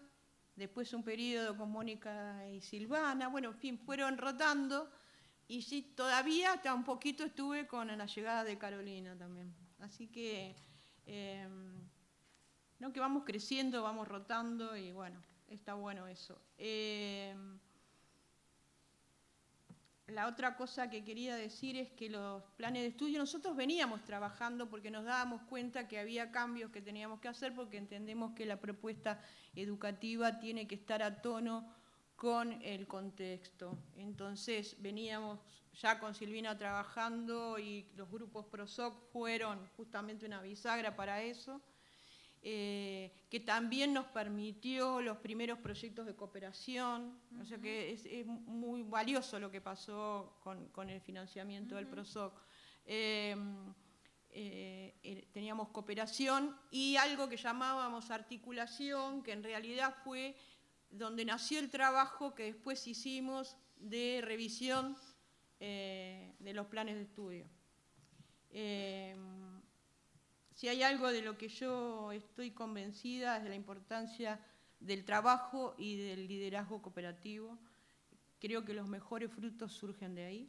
después un periodo con Mónica y Silvana. Bueno, en fin, fueron rotando. Y sí, todavía hasta un poquito estuve con la llegada de Carolina también. Así que, ¿no? Que vamos creciendo, vamos rotando y bueno, está bueno eso. La otra cosa que quería decir es que los planes de estudio nosotros veníamos trabajando porque nos dábamos cuenta que había cambios que teníamos que hacer porque entendemos que la propuesta educativa tiene que estar a tono con el contexto. Entonces veníamos ya con Silvina trabajando y los grupos PROSOC fueron justamente una bisagra para eso. Que también nos permitió los primeros proyectos de cooperación, o sea que es muy valioso lo que pasó con el financiamiento del PROSOC. Teníamos cooperación y algo que llamábamos articulación, que en realidad fue donde nació el trabajo que después hicimos de revisión de los planes de estudio. Si hay algo de lo que yo estoy convencida es de la importancia del trabajo y del liderazgo cooperativo. Creo que los mejores frutos surgen de ahí.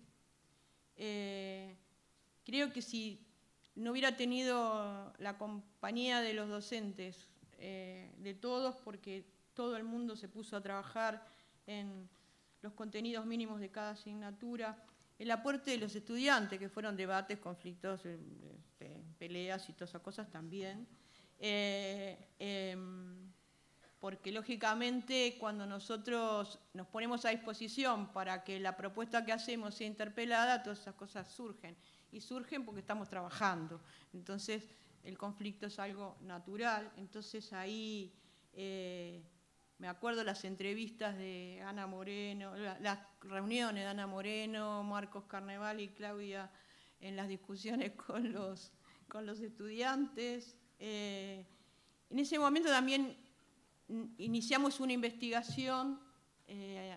Creo que si no hubiera tenido la compañía de los docentes, de todos, porque todo el mundo se puso a trabajar en los contenidos mínimos de cada asignatura, el aporte de los estudiantes, que fueron debates, conflictos, peleas y todas esas cosas también, porque lógicamente cuando nosotros nos ponemos a disposición para que la propuesta que hacemos sea interpelada, todas esas cosas surgen, y surgen porque estamos trabajando. Entonces el conflicto es algo natural, entonces ahí me acuerdo las entrevistas de Ana Moreno, las reuniones de Ana Moreno, Marcos Carneval y Claudia en las discusiones con los estudiantes. En ese momento también iniciamos una investigación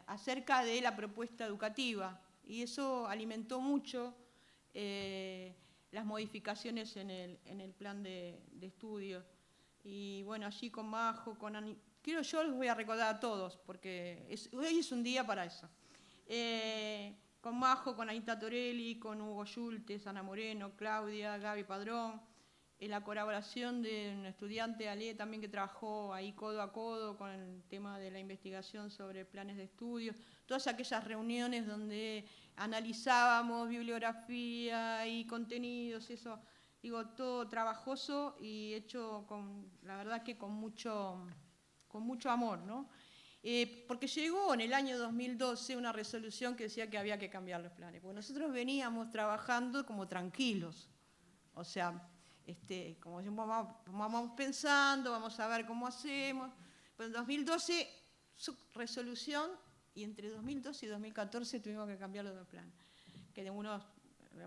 acerca de la propuesta educativa y eso alimentó mucho las modificaciones en el plan de estudio. Y bueno, allí con Majo, con Ani, yo los voy a recordar a todos, porque hoy es un día para eso. Con Majo, con Anita Torelli, con Hugo Schultes, Ana Moreno, Claudia, Gaby Padrón, la colaboración de un estudiante, Ale, también que trabajó ahí codo a codo con el tema de la investigación sobre planes de estudio, todas aquellas reuniones donde analizábamos bibliografía y contenidos, eso, digo, todo trabajoso y hecho la verdad que con mucho amor, ¿no? Porque llegó en el año 2012 una resolución que decía que había que cambiar los planes, porque nosotros veníamos trabajando como tranquilos, o sea, como decimos, vamos pensando, vamos a ver cómo hacemos, pero en 2012 su resolución y entre 2012 y 2014 tuvimos que cambiar los dos planes, que de unos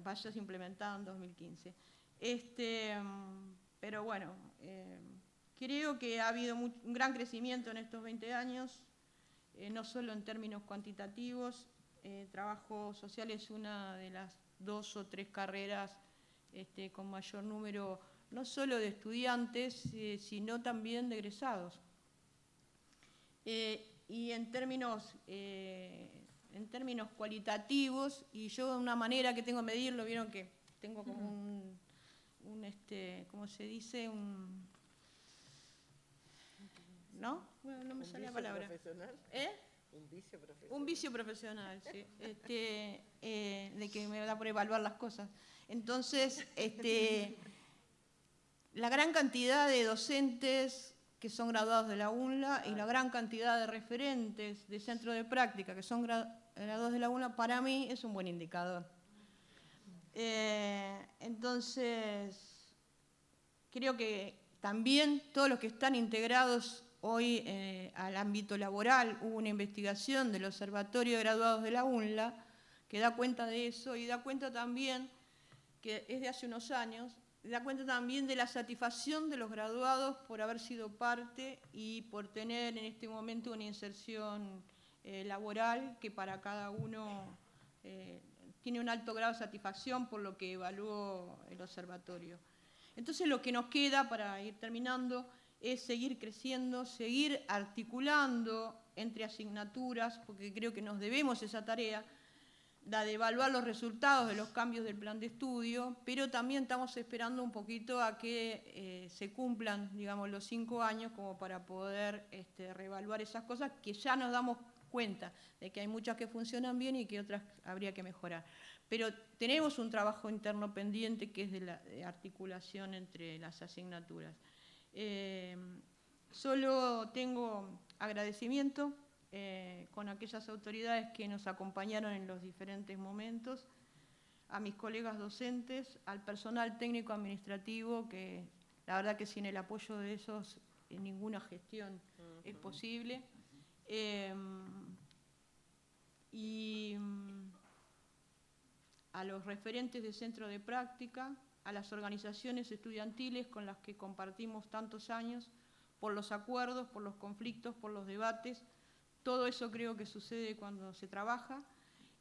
vayas implementados en 2015. Pero bueno, Creo que ha habido un gran crecimiento en estos 20 años, no solo en términos cuantitativos. Trabajo social es una de las 2 o 3 carreras con mayor número, no solo de estudiantes, sino también de egresados. Y en términos cualitativos, y yo de una manera que tengo que medirlo, vieron que tengo como ¿cómo se dice? ¿No? Bueno, no me sale la palabra. Profesional. Un vicio profesional. Un vicio profesional, sí. De que me da por evaluar las cosas. Entonces, la gran cantidad de docentes que son graduados de la UNLA y la gran cantidad de referentes de centro de práctica que son graduados de la UNLA, para mí es un buen indicador. Entonces, creo que también todos los que están integrados hoy al ámbito laboral, hubo una investigación del Observatorio de Graduados de la UNLA que da cuenta de eso y da cuenta también, que es de hace unos años, da cuenta también de la satisfacción de los graduados por haber sido parte y por tener en este momento una inserción laboral que para cada uno tiene un alto grado de satisfacción por lo que evaluó el observatorio. Entonces lo que nos queda para ir terminando es seguir creciendo, seguir articulando entre asignaturas, porque creo que nos debemos esa tarea, la de evaluar los resultados de los cambios del plan de estudio, pero también estamos esperando un poquito a que se cumplan, digamos, los 5 años como para poder reevaluar esas cosas que ya nos damos cuenta de que hay muchas que funcionan bien y que otras habría que mejorar. Pero tenemos un trabajo interno pendiente que es de la articulación entre las asignaturas. Solo tengo agradecimiento con aquellas autoridades que nos acompañaron en los diferentes momentos, a mis colegas docentes, al personal técnico administrativo, que la verdad que sin el apoyo de esos ninguna gestión es posible, y a los referentes de centro de práctica, a las organizaciones estudiantiles con las que compartimos tantos años, por los acuerdos, por los conflictos, por los debates. Todo eso creo que sucede cuando se trabaja.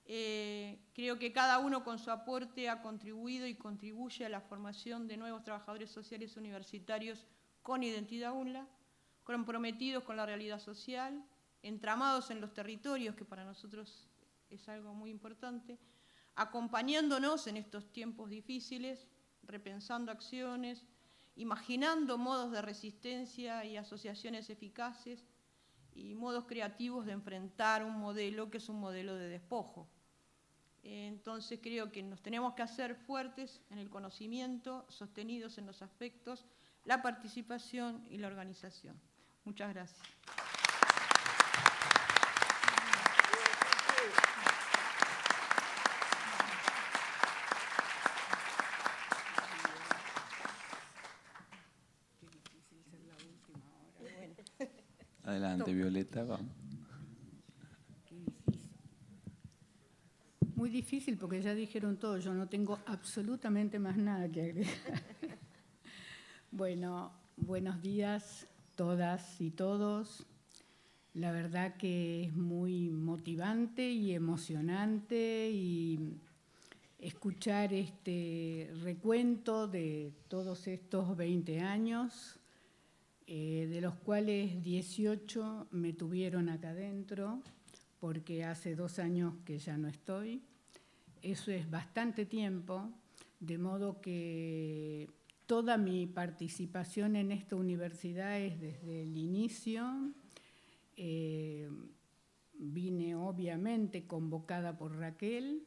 Creo que cada uno con su aporte ha contribuido y contribuye a la formación de nuevos trabajadores sociales universitarios con identidad UNLA, comprometidos con la realidad social, entramados en los territorios, que para nosotros es algo muy importante, acompañándonos en estos tiempos difíciles, repensando acciones, imaginando modos de resistencia y asociaciones eficaces y modos creativos de enfrentar un modelo que es un modelo de despojo. Entonces creo que nos tenemos que hacer fuertes en el conocimiento, sostenidos en los aspectos, la participación y la organización. Muchas gracias. Adelante, Violeta, vamos. Muy difícil porque ya dijeron todo, yo no tengo absolutamente más nada que agregar. Bueno, buenos días todas y todos. La verdad que es muy motivante y emocionante y escuchar este recuento de todos estos 20 años, de los cuales 18 me tuvieron acá adentro, porque hace 2 años que ya no estoy. Eso es bastante tiempo, de modo que toda mi participación en esta universidad es desde el inicio. Vine obviamente convocada por Raquel,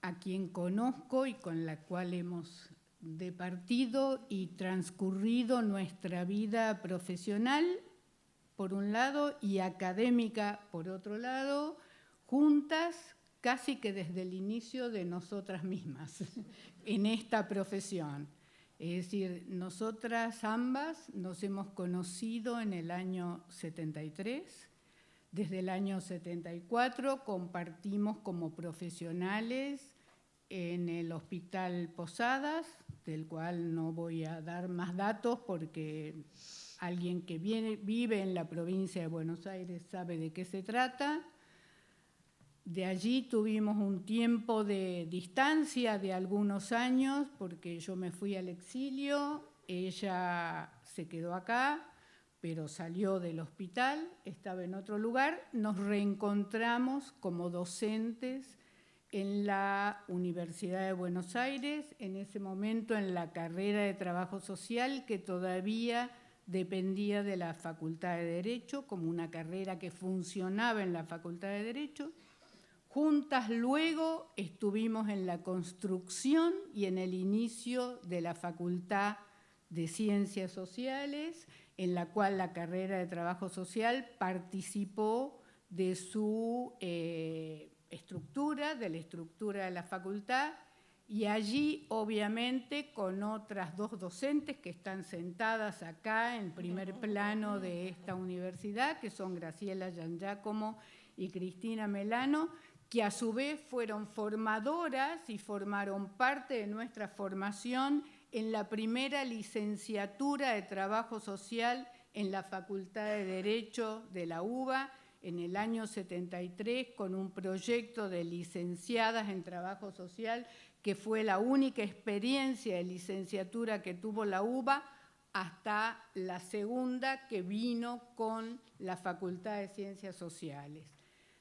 a quien conozco y con la cual hemos departido y transcurrido nuestra vida profesional, por un lado, y académica, por otro lado, juntas casi que desde el inicio de nosotras mismas en esta profesión. Es decir, nosotras ambas nos hemos conocido en el año 73. Desde el año 74 compartimos como profesionales en el Hospital Posadas, del cual no voy a dar más datos porque alguien que vive en la provincia de Buenos Aires sabe de qué se trata. De allí tuvimos un tiempo de distancia de algunos años porque yo me fui al exilio, ella se quedó acá, pero salió del hospital, estaba en otro lugar. Nos reencontramos como docentes en la Universidad de Buenos Aires, en ese momento en la carrera de Trabajo Social, que todavía dependía de la Facultad de Derecho, como una carrera que funcionaba en la Facultad de Derecho. Juntas luego estuvimos en la construcción y en el inicio de la Facultad de Ciencias Sociales, en la cual la carrera de Trabajo Social participó de su estructura, de la estructura de la facultad, y allí obviamente con otras dos docentes que están sentadas acá en primer plano de esta universidad, que son Graciela Giangiacomo y Cristina Melano, que a su vez fueron formadoras y formaron parte de nuestra formación en la primera licenciatura de Trabajo Social en la Facultad de Derecho de la UBA, en el año 73, con un proyecto de licenciadas en Trabajo Social, que fue la única experiencia de licenciatura que tuvo la UBA, hasta la segunda que vino con la Facultad de Ciencias Sociales.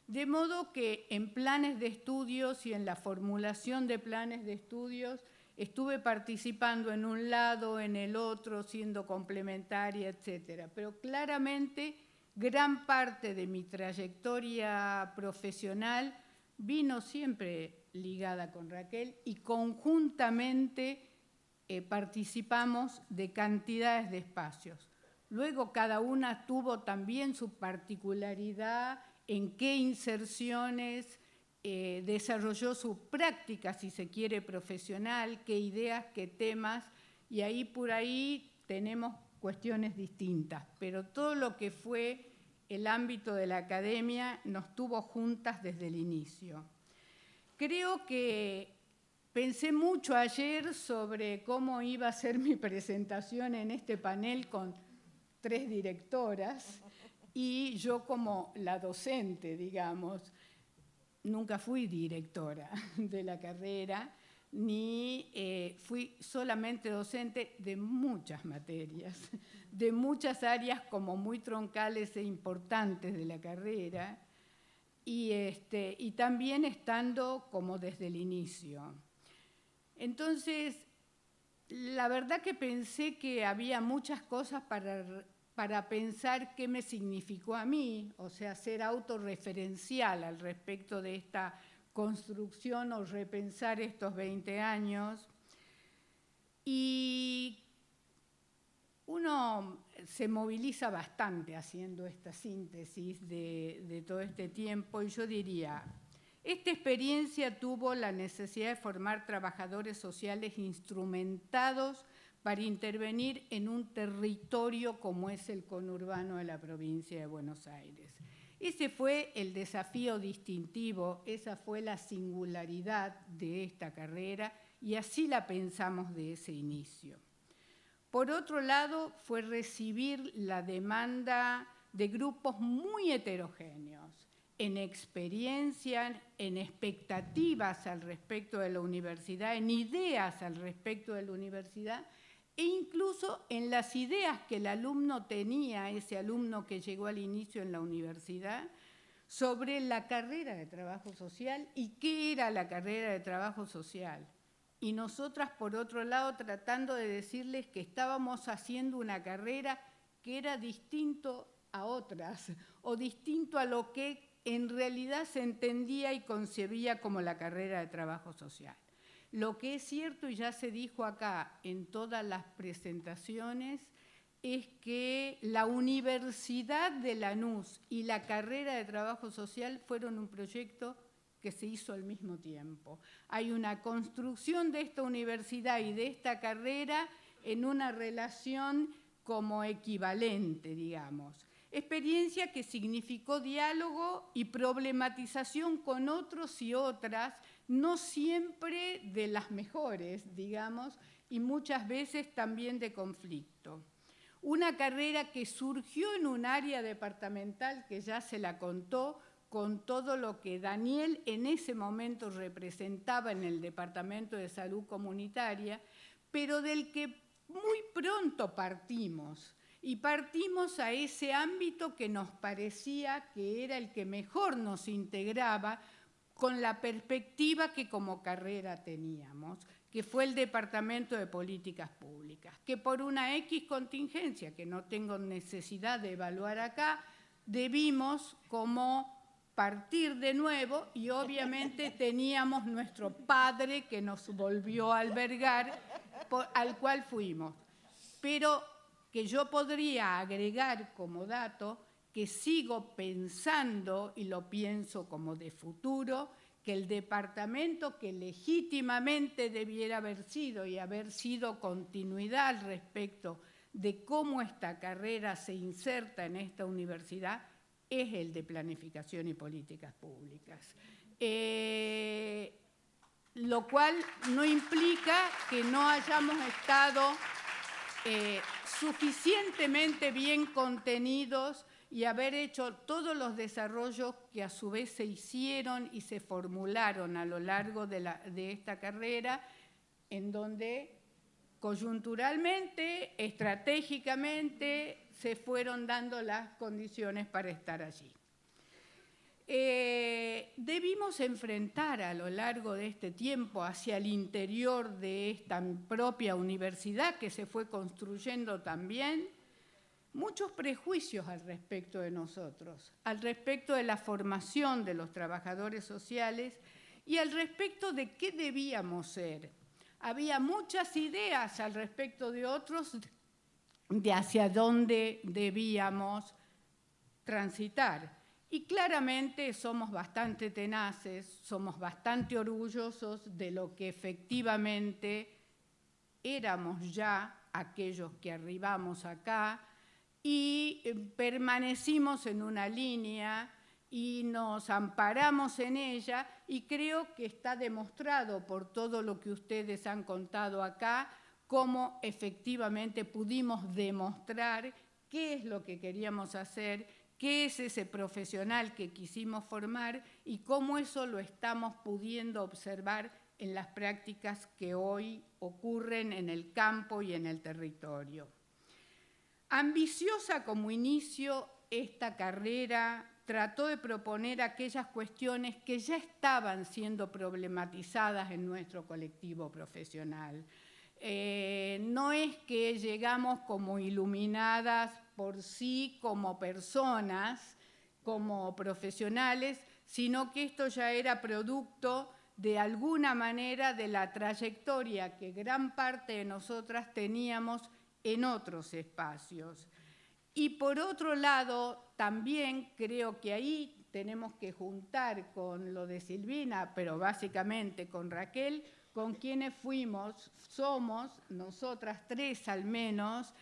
De modo que en planes de estudios y en la formulación de planes de estudios estuve participando en un lado, en el otro, siendo complementaria, etcétera. Pero claramente gran parte de mi trayectoria profesional vino siempre ligada con Raquel y conjuntamente participamos de cantidades de espacios. Luego cada una tuvo también su particularidad en qué inserciones desarrolló su práctica, si se quiere, profesional, qué ideas, qué temas, y ahí por ahí tenemos cuestiones distintas, pero todo lo que fue el ámbito de la academia nos tuvo juntas desde el inicio. Creo que pensé mucho ayer sobre cómo iba a ser mi presentación en este panel con 3 directoras y yo como la docente, digamos. Nunca fui directora de la carrera, ni fui solamente docente de muchas materias, de muchas áreas como muy troncales e importantes de la carrera, y también estando como desde el inicio. Entonces, la verdad que pensé que había muchas cosas para pensar qué me significó a mí, o sea, ser autorreferencial al respecto de esta construcción o repensar estos 20 años. Y uno se moviliza bastante haciendo esta síntesis de todo este tiempo, y yo diría, esta experiencia tuvo la necesidad de formar trabajadores sociales instrumentados para intervenir en un territorio como es el conurbano de la provincia de Buenos Aires. Ese fue el desafío distintivo, esa fue la singularidad de esta carrera y así la pensamos de ese inicio. Por otro lado, fue recibir la demanda de grupos muy heterogéneos, en experiencia, en expectativas al respecto de la universidad, en ideas al respecto de la universidad, e incluso en las ideas que el alumno tenía, ese alumno que llegó al inicio en la universidad, sobre la carrera de trabajo social y qué era la carrera de trabajo social. Y nosotras, por otro lado, tratando de decirles que estábamos haciendo una carrera que era distinto a otras, o distinto a lo que en realidad se entendía y concebía como la carrera de trabajo social. Lo que es cierto, y ya se dijo acá en todas las presentaciones, es que la Universidad de Lanús y la carrera de trabajo social fueron un proyecto que se hizo al mismo tiempo. Hay una construcción de esta universidad y de esta carrera en una relación como equivalente, digamos. Experiencia que significó diálogo y problematización con otros y otras, no siempre de las mejores, digamos, y muchas veces también de conflicto. Una carrera que surgió en un área departamental que ya se la contó, con todo lo que Daniel en ese momento representaba en el Departamento de Salud Comunitaria, pero del que muy pronto partimos. Y partimos a ese ámbito que nos parecía que era el que mejor nos integraba con la perspectiva que como carrera teníamos, que fue el Departamento de Políticas Públicas, que por una X contingencia, que no tengo necesidad de evaluar acá, debimos como partir de nuevo y obviamente teníamos nuestro padre que nos volvió a albergar, al cual fuimos. Pero que yo podría agregar como dato que sigo pensando, y lo pienso como de futuro, que el departamento que legítimamente debiera haber sido y haber sido continuidad al respecto de cómo esta carrera se inserta en esta universidad es el de Planificación y Políticas Públicas. Lo cual no implica que no hayamos estado suficientemente bien contenidos y haber hecho todos los desarrollos que a su vez se hicieron y se formularon a lo largo de esta carrera, en donde coyunturalmente, estratégicamente, se fueron dando las condiciones para estar allí. Debimos enfrentar a lo largo de este tiempo hacia el interior de esta propia universidad que se fue construyendo también muchos prejuicios al respecto de nosotros, al respecto de la formación de los trabajadores sociales y al respecto de qué debíamos ser. Había muchas ideas al respecto de otros de hacia dónde debíamos transitar. Y claramente somos bastante tenaces, somos bastante orgullosos de lo que efectivamente éramos ya aquellos que arribamos acá y permanecimos en una línea y nos amparamos en ella, y creo que está demostrado por todo lo que ustedes han contado acá, cómo efectivamente pudimos demostrar qué es lo que queríamos hacer, qué es ese profesional que quisimos formar y cómo eso lo estamos pudiendo observar en las prácticas que hoy ocurren en el campo y en el territorio. Ambiciosa como inicio, esta carrera trató de proponer aquellas cuestiones que ya estaban siendo problematizadas en nuestro colectivo profesional. No es que llegamos como iluminadas por sí como personas, como profesionales, sino que esto ya era producto de alguna manera de la trayectoria que gran parte de nosotras teníamos en otros espacios. Y por otro lado, también creo que ahí tenemos que juntar con lo de Silvina, pero básicamente con Raquel, con quienes somos, nosotras tres al menos,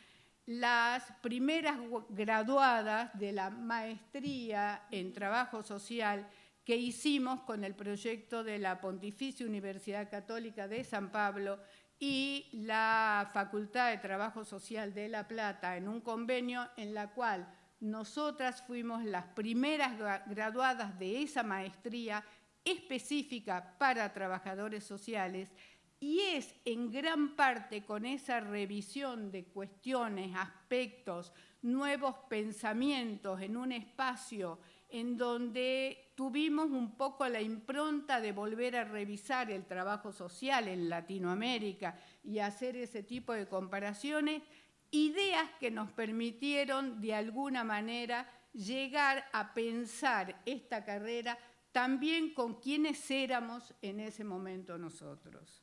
las primeras graduadas de la maestría en trabajo social que hicimos con el proyecto de la Pontificia Universidad Católica de San Pablo y la Facultad de Trabajo Social de La Plata, en un convenio en la cual nosotras fuimos las primeras graduadas de esa maestría específica para trabajadores sociales, y es en gran parte con esa revisión de cuestiones, aspectos, nuevos pensamientos en un espacio en donde tuvimos un poco la impronta de volver a revisar el trabajo social en Latinoamérica y hacer ese tipo de comparaciones, ideas que nos permitieron de alguna manera llegar a pensar esta carrera también con quienes éramos en ese momento nosotros.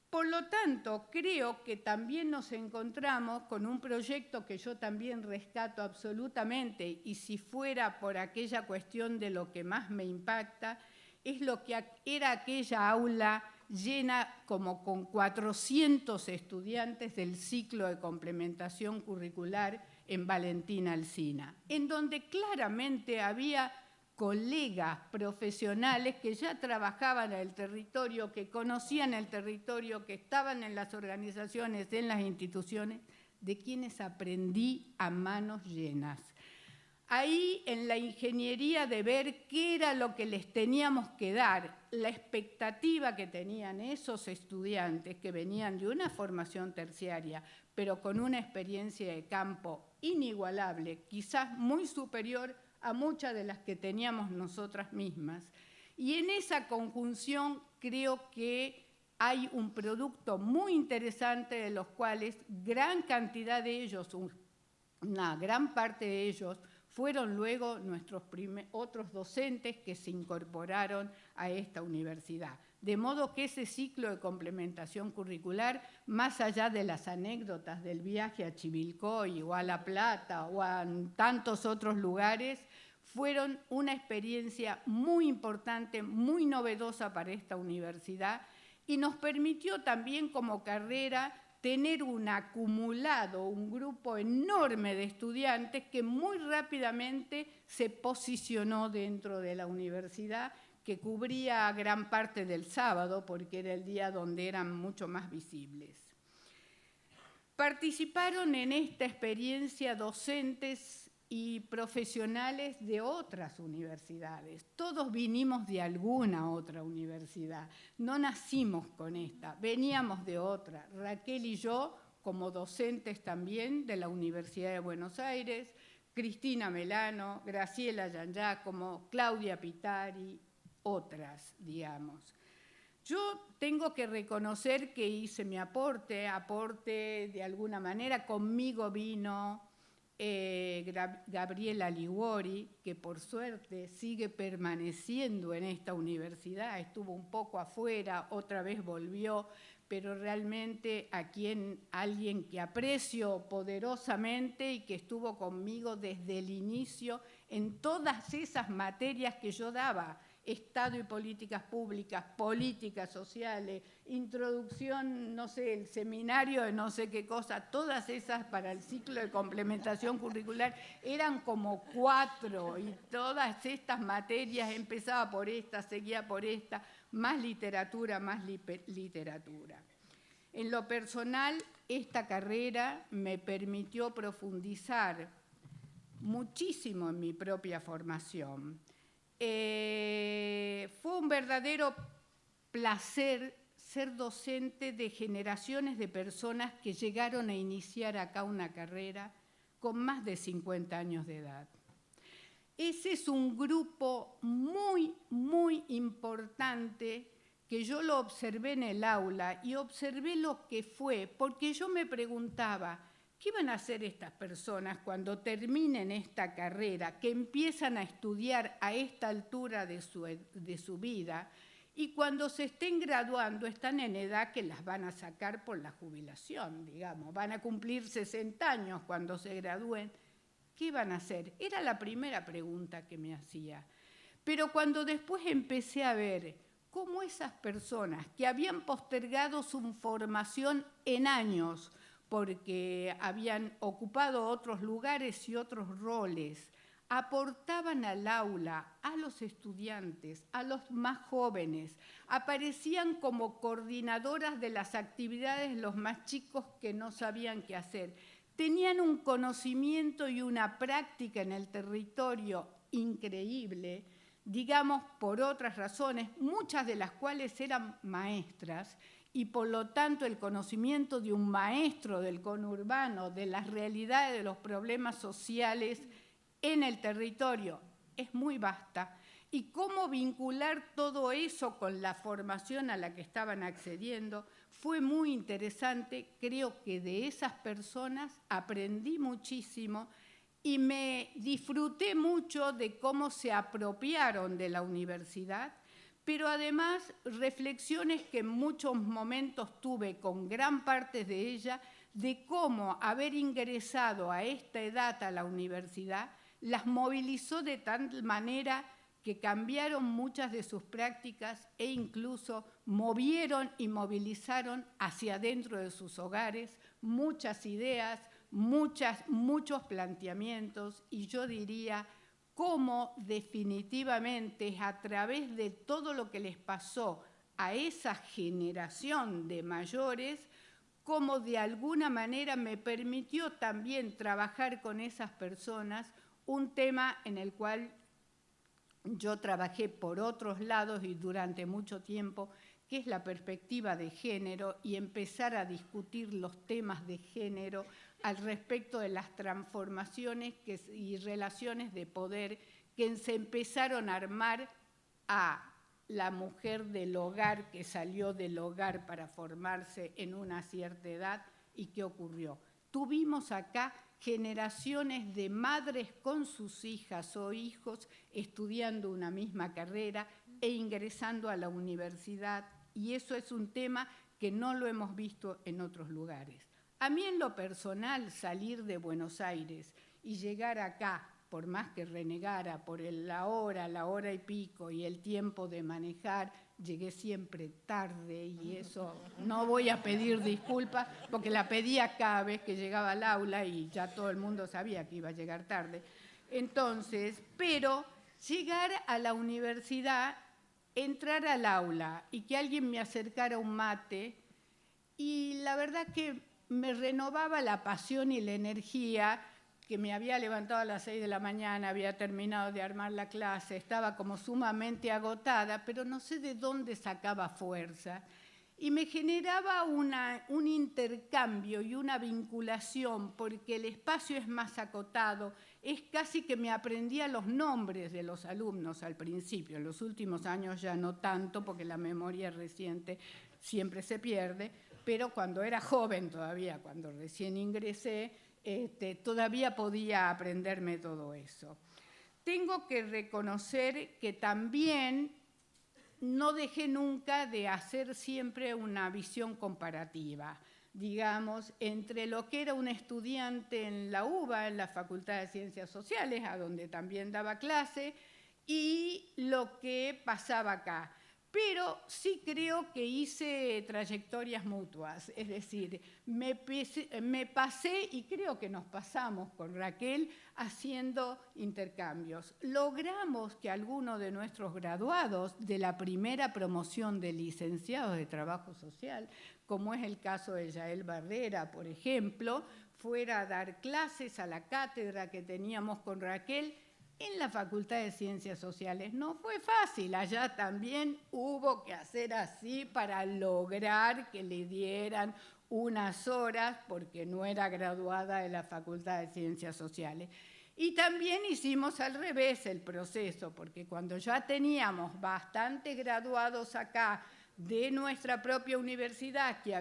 Por lo tanto, creo que también nos encontramos con un proyecto que yo también rescato absolutamente, y si fuera por aquella cuestión de lo que más me impacta, es lo que era aquella aula llena como con 400 estudiantes del ciclo de complementación curricular en Valentina Alsina, en donde claramente había colegas profesionales que ya trabajaban en el territorio, que conocían el territorio, que estaban en las organizaciones, en las instituciones, de quienes aprendí a manos llenas. Ahí, en la ingeniería de ver qué era lo que les teníamos que dar, la expectativa que tenían esos estudiantes que venían de una formación terciaria, pero con una experiencia de campo inigualable, quizás muy superior a muchas de las que teníamos nosotras mismas. Y en esa conjunción creo que hay un producto muy interesante de los cuales gran cantidad de ellos, una gran parte de ellos, fueron luego nuestros otros docentes que se incorporaron a esta universidad. De modo que ese ciclo de complementación curricular, más allá de las anécdotas del viaje a Chivilcoy o a La Plata o a tantos otros lugares, fueron una experiencia muy importante, muy novedosa para esta universidad y nos permitió también como carrera tener un acumulado, un grupo enorme de estudiantes que muy rápidamente se posicionó dentro de la universidad, que cubría gran parte del sábado, porque era el día donde eran mucho más visibles. Participaron en esta experiencia docentes y profesionales de otras universidades. Todos vinimos de alguna otra universidad, no nacimos con esta, veníamos de otra. Raquel y yo, como docentes también de la Universidad de Buenos Aires, Cristina Melano, Graciela Giangiacomo, Claudia Pitari, otras, digamos. Yo tengo que reconocer que hice mi aporte de alguna manera, conmigo vino Gabriela Liguori, que por suerte sigue permaneciendo en esta universidad, estuvo un poco afuera, otra vez volvió, pero realmente alguien que aprecio poderosamente y que estuvo conmigo desde el inicio en todas esas materias que yo daba, Estado y políticas públicas, políticas sociales, introducción, no sé, el seminario de no sé qué cosa, todas esas para el ciclo de complementación curricular eran como 4 y todas estas materias, empezaba por esta, seguía por esta, más literatura, más literatura. En lo personal, esta carrera me permitió profundizar muchísimo en mi propia formación. Fue un verdadero placer ser docente de generaciones de personas que llegaron a iniciar acá una carrera con más de 50 años de edad. Ese es un grupo muy, muy importante que yo lo observé en el aula y observé lo que fue, porque yo me preguntaba, ¿qué van a hacer estas personas cuando terminen esta carrera, que empiezan a estudiar a esta altura de su vida y cuando se estén graduando están en edad que las van a sacar por la jubilación, digamos, van a cumplir 60 años cuando se gradúen? ¿Qué van a hacer? Era la primera pregunta que me hacía. Pero cuando después empecé a ver cómo esas personas que habían postergado su formación en años, porque habían ocupado otros lugares y otros roles, aportaban al aula, a los estudiantes, a los más jóvenes, aparecían como coordinadoras de las actividades de los más chicos que no sabían qué hacer. Tenían un conocimiento y una práctica en el territorio increíble, digamos por otras razones, muchas de las cuales eran maestras, y por lo tanto el conocimiento de un maestro del conurbano, de las realidades de los problemas sociales en el territorio, es muy vasta. Y cómo vincular todo eso con la formación a la que estaban accediendo fue muy interesante. Creo que de esas personas aprendí muchísimo y me disfruté mucho de cómo se apropiaron de la universidad, pero además reflexiones que en muchos momentos tuve con gran parte de ella, de cómo haber ingresado a esta edad a la universidad las movilizó de tal manera que cambiaron muchas de sus prácticas e incluso movieron y movilizaron hacia adentro de sus hogares muchas ideas, muchos planteamientos, y yo diría cómo definitivamente es a través de todo lo que les pasó a esa generación de mayores, cómo de alguna manera me permitió también trabajar con esas personas un tema en el cual yo trabajé por otros lados y durante mucho tiempo, que es la perspectiva de género y empezar a discutir los temas de género al respecto de las transformaciones y relaciones de poder que se empezaron a armar a la mujer del hogar que salió del hogar para formarse en una cierta edad. ¿Y qué ocurrió? Tuvimos acá generaciones de madres con sus hijas o hijos estudiando una misma carrera e ingresando a la universidad, y eso es un tema que no lo hemos visto en otros lugares. A mí en lo personal, salir de Buenos Aires y llegar acá, por más que renegara por la hora y pico y el tiempo de manejar, llegué siempre tarde y eso no voy a pedir disculpas porque la pedía cada vez que llegaba al aula y ya todo el mundo sabía que iba a llegar tarde. Entonces, pero llegar a la universidad, entrar al aula y que alguien me acercara un mate, y la verdad que me renovaba la pasión y la energía, que me había levantado a las 6 de la mañana, había terminado de armar la clase, estaba como sumamente agotada, pero no sé de dónde sacaba fuerza. Y me generaba un intercambio y una vinculación, porque el espacio es más acotado, es casi que me aprendía los nombres de los alumnos al principio, en los últimos años ya no tanto, porque la memoria reciente siempre se pierde, pero cuando era joven todavía, cuando recién ingresé, todavía podía aprenderme todo eso. Tengo que reconocer que también no dejé nunca de hacer siempre una visión comparativa, digamos, entre lo que era un estudiante en la UBA, en la Facultad de Ciencias Sociales, a donde también daba clase, y lo que pasaba acá. Pero sí creo que hice trayectorias mutuas, es decir, me pasé, y creo que nos pasamos con Raquel, haciendo intercambios. Logramos que algunos de nuestros graduados de la primera promoción de licenciados de Trabajo Social, como es el caso de Yael Barrera, por ejemplo, fuera a dar clases a la cátedra que teníamos con Raquel en la Facultad de Ciencias Sociales. No fue fácil, allá también hubo que hacer así para lograr que le dieran unas horas, porque no era graduada de la Facultad de Ciencias Sociales. Y también hicimos al revés el proceso, porque cuando ya teníamos bastantes graduados acá de nuestra propia universidad que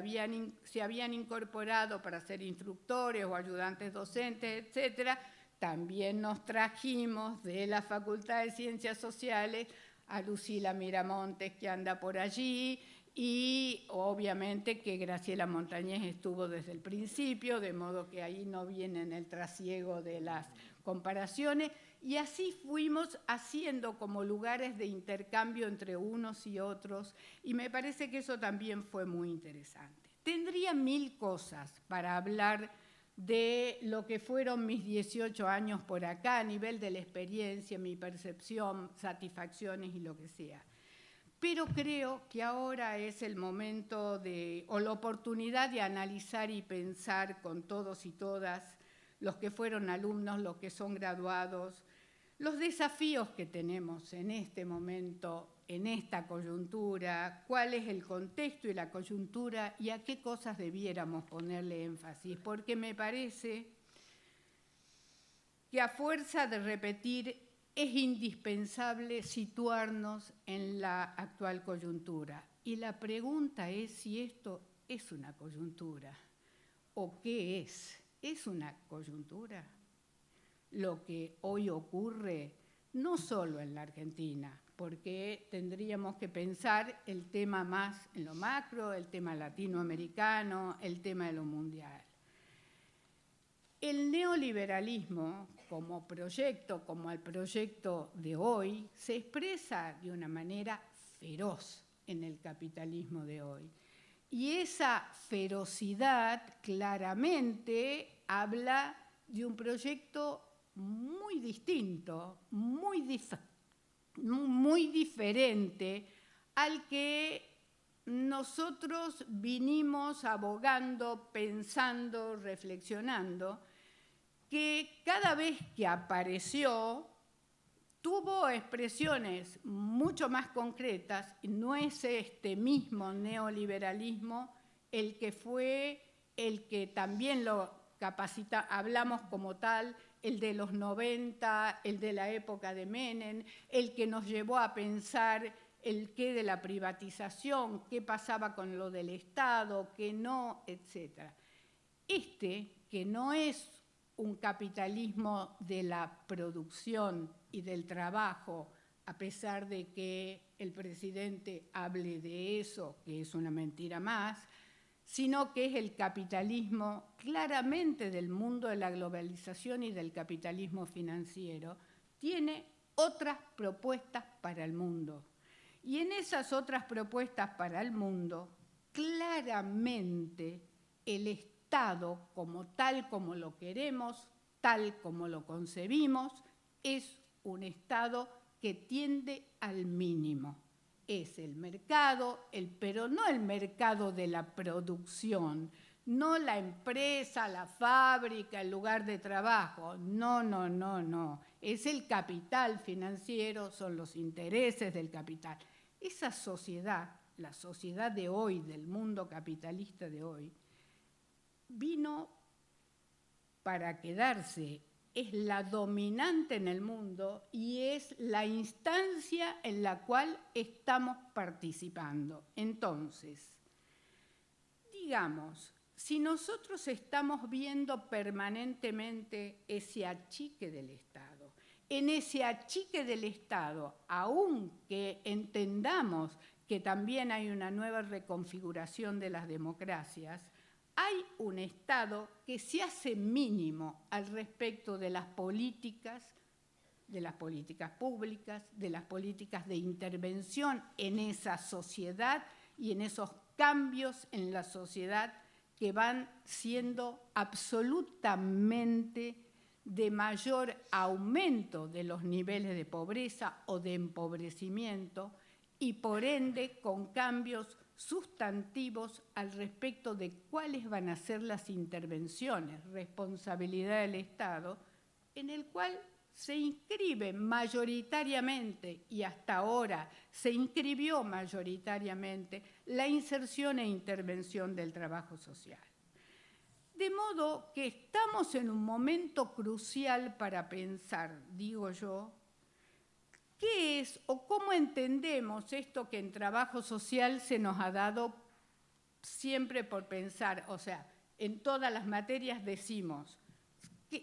se habían incorporado para ser instructores o ayudantes docentes, etcétera, también nos trajimos de la Facultad de Ciencias Sociales a Lucila Miramontes, que anda por allí, y obviamente que Graciela Montañez estuvo desde el principio, de modo que ahí no viene en el trasiego de las comparaciones, y así fuimos haciendo como lugares de intercambio entre unos y otros, y me parece que eso también fue muy interesante. Tendría 1000 cosas para hablar de lo que fueron mis 18 años por acá, a nivel de la experiencia, mi percepción, satisfacciones y lo que sea. Pero creo que ahora es el momento o la oportunidad de analizar y pensar con todos y todas, los que fueron alumnos, los que son graduados, los desafíos que tenemos en este momento, en esta coyuntura, cuál es el contexto y la coyuntura y a qué cosas debiéramos ponerle énfasis, porque me parece que a fuerza de repetir es indispensable situarnos en la actual coyuntura. Y la pregunta es si esto es una coyuntura o qué es. ¿Es una coyuntura? Lo que hoy ocurre no solo en la Argentina, porque tendríamos que pensar el tema más en lo macro, el tema latinoamericano, el tema de lo mundial. El neoliberalismo como proyecto, como el proyecto de hoy, se expresa de una manera feroz en el capitalismo de hoy. Y esa ferocidad claramente habla de un proyecto muy distinto, muy diferente al que nosotros vinimos abogando, pensando, reflexionando, que cada vez que apareció tuvo expresiones mucho más concretas. No es este mismo neoliberalismo el que fue, el que también lo capacita, hablamos como tal, el de los 90, el de la época de Menem, el que nos llevó a pensar el qué de la privatización, qué pasaba con lo del Estado, qué no, etc. Que no es un capitalismo de la producción y del trabajo, a pesar de que el presidente hable de eso, que es una mentira más, sino que es el capitalismo claramente del mundo de la globalización y del capitalismo financiero, tiene otras propuestas para el mundo. Y en esas otras propuestas para el mundo, claramente el Estado, como tal como lo queremos, tal como lo concebimos, es un Estado que tiende al mínimo. Es el mercado, pero no el mercado de la producción, no la empresa, la fábrica, el lugar de trabajo. No. Es el capital financiero, son los intereses del capital. Esa sociedad, la sociedad de hoy, del mundo capitalista de hoy, vino para quedarse. Es la dominante en el mundo y es la instancia en la cual estamos participando. Entonces, digamos, si nosotros estamos viendo permanentemente ese achique del Estado, en ese achique del Estado, aunque entendamos que también hay una nueva reconfiguración de las democracias, hay un Estado que se hace mínimo al respecto de las políticas públicas, de las políticas de intervención en esa sociedad y en esos cambios en la sociedad que van siendo absolutamente de mayor aumento de los niveles de pobreza o de empobrecimiento y por ende con cambios sustantivos al respecto de cuáles van a ser las intervenciones, responsabilidad del Estado, en el cual se inscribe mayoritariamente, y hasta ahora se inscribió mayoritariamente, la inserción e intervención del trabajo social. De modo que estamos en un momento crucial para pensar, digo yo, ¿qué es o cómo entendemos esto que en trabajo social se nos ha dado siempre por pensar? O sea, en todas las materias decimos,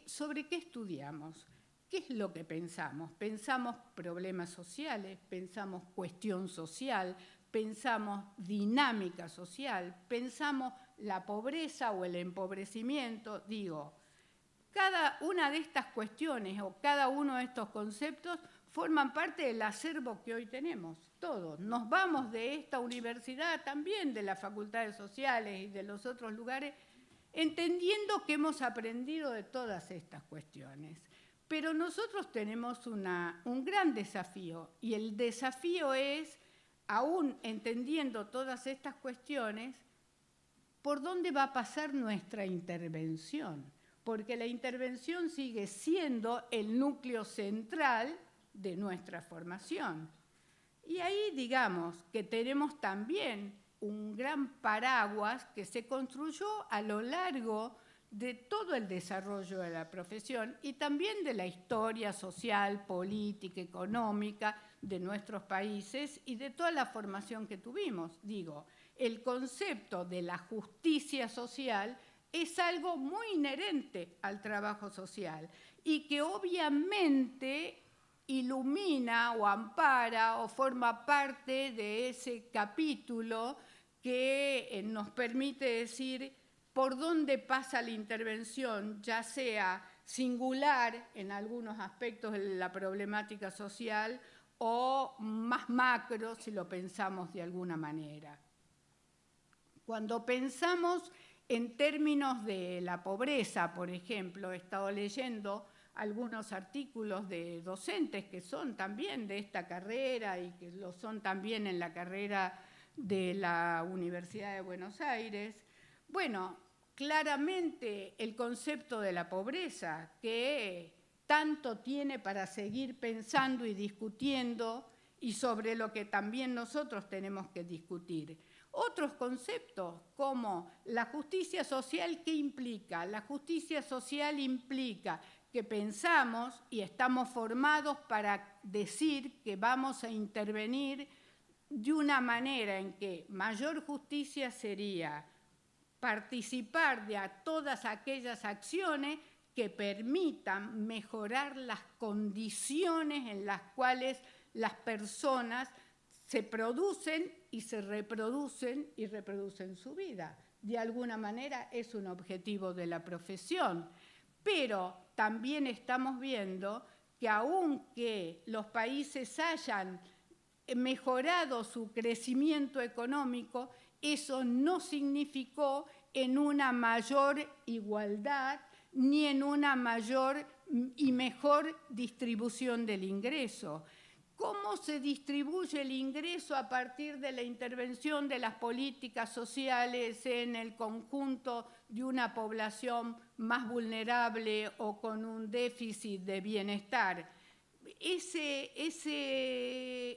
¿sobre qué estudiamos? ¿Qué es lo que pensamos? Pensamos problemas sociales, pensamos cuestión social, pensamos dinámica social, pensamos la pobreza o el empobrecimiento. Digo, cada una de estas cuestiones o cada uno de estos conceptos forman parte del acervo que hoy tenemos, todos. Nos vamos de esta universidad, también de las facultades sociales y de los otros lugares, entendiendo que hemos aprendido de todas estas cuestiones. Pero nosotros tenemos un gran desafío, y el desafío es, aún entendiendo todas estas cuestiones, ¿por dónde va a pasar nuestra intervención? Porque la intervención sigue siendo el núcleo central de nuestra formación. Y ahí digamos que tenemos también un gran paraguas que se construyó a lo largo de todo el desarrollo de la profesión y también de la historia social, política, económica de nuestros países y de toda la formación que tuvimos. Digo, el concepto de la justicia social es algo muy inherente al trabajo social y que obviamente ilumina o ampara o forma parte de ese capítulo que nos permite decir por dónde pasa la intervención, ya sea singular en algunos aspectos de la problemática social o más macro si lo pensamos de alguna manera. Cuando pensamos en términos de la pobreza, por ejemplo, he estado leyendo algunos artículos de docentes que son también de esta carrera y que lo son también en la carrera de la Universidad de Buenos Aires. Bueno, claramente el concepto de la pobreza, que tanto tiene para seguir pensando y discutiendo, y sobre lo que también nosotros tenemos que discutir. Otros conceptos como la justicia social, ¿qué implica? La justicia social implica que pensamos y estamos formados para decir que vamos a intervenir de una manera en que mayor justicia sería participar de todas aquellas acciones que permitan mejorar las condiciones en las cuales las personas se producen y se reproducen y reproducen su vida. De alguna manera es un objetivo de la profesión, pero también estamos viendo que aunque los países hayan mejorado su crecimiento económico, eso no significó en una mayor igualdad ni en una mayor y mejor distribución del ingreso. ¿Cómo se distribuye el ingreso a partir de la intervención de las políticas sociales en el conjunto de una población más vulnerable o con un déficit de bienestar?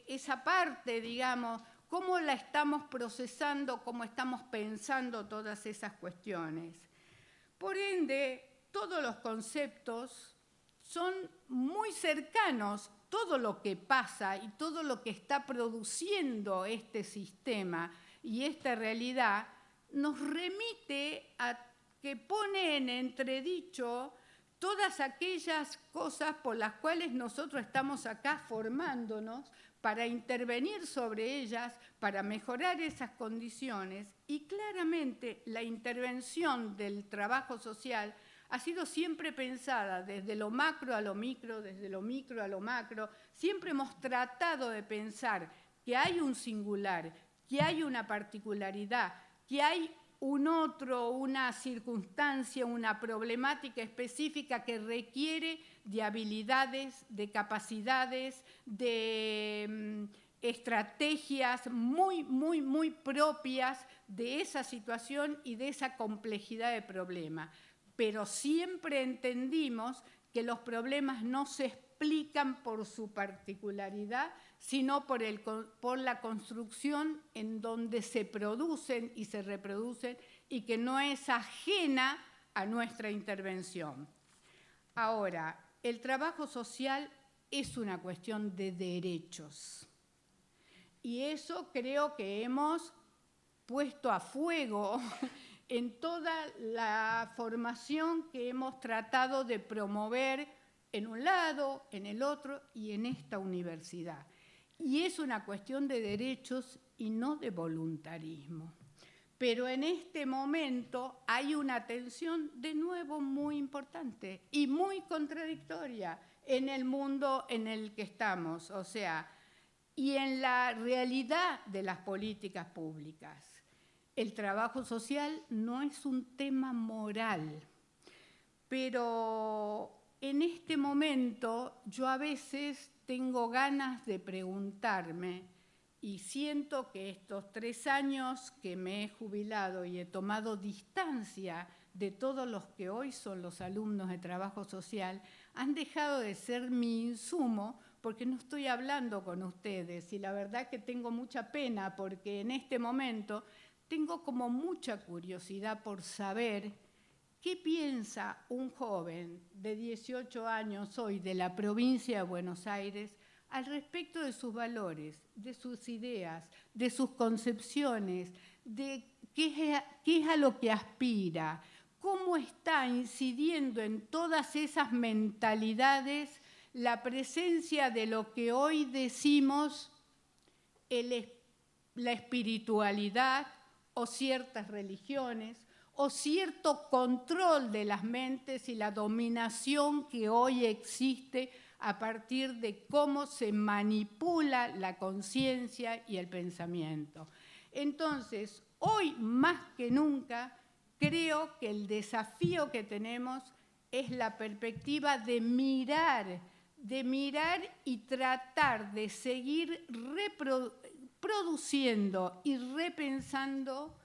Esa parte, digamos, ¿cómo la estamos procesando, cómo estamos pensando todas esas cuestiones? Por ende, todos los conceptos son muy cercanos. Todo lo que pasa y todo lo que está produciendo este sistema y esta realidad nos remite a que pone en entredicho todas aquellas cosas por las cuales nosotros estamos acá formándonos para intervenir sobre ellas, para mejorar esas condiciones. Y claramente la intervención del trabajo social ha sido siempre pensada desde lo macro a lo micro, desde lo micro a lo macro. Siempre hemos tratado de pensar que hay un singular, que hay una particularidad, que hay un otro, una circunstancia, una problemática específica que requiere de habilidades, de capacidades, de estrategias muy propias de esa situación y de esa complejidad de problema. Pero siempre entendimos que los problemas no se explican por su particularidad, sino por la construcción en donde se producen y se reproducen y que no es ajena a nuestra intervención. Ahora, el trabajo social es una cuestión de derechos. Y eso creo que hemos puesto a fuego en toda la formación que hemos tratado de promover en un lado, en el otro y en esta universidad. Y es una cuestión de derechos y no de voluntarismo. Pero en este momento hay una tensión de nuevo muy importante y muy contradictoria en el mundo en el que estamos, o sea, y en la realidad de las políticas públicas. El trabajo social no es un tema moral, pero en este momento yo a veces tengo ganas de preguntarme y siento que estos 3 años que me he jubilado y he tomado distancia de todos los que hoy son los alumnos de trabajo social, han dejado de ser mi insumo porque no estoy hablando con ustedes y la verdad que tengo mucha pena porque en este momento tengo como mucha curiosidad por saber qué piensa un joven de 18 años hoy de la provincia de Buenos Aires al respecto de sus valores, de sus ideas, de sus concepciones, de qué es a lo que aspira, cómo está incidiendo en todas esas mentalidades la presencia de lo que hoy decimos la espiritualidad, o ciertas religiones, o cierto control de las mentes y la dominación que hoy existe a partir de cómo se manipula la conciencia y el pensamiento. Entonces, hoy más que nunca, creo que el desafío que tenemos es la perspectiva de mirar y tratar de seguir produciendo y repensando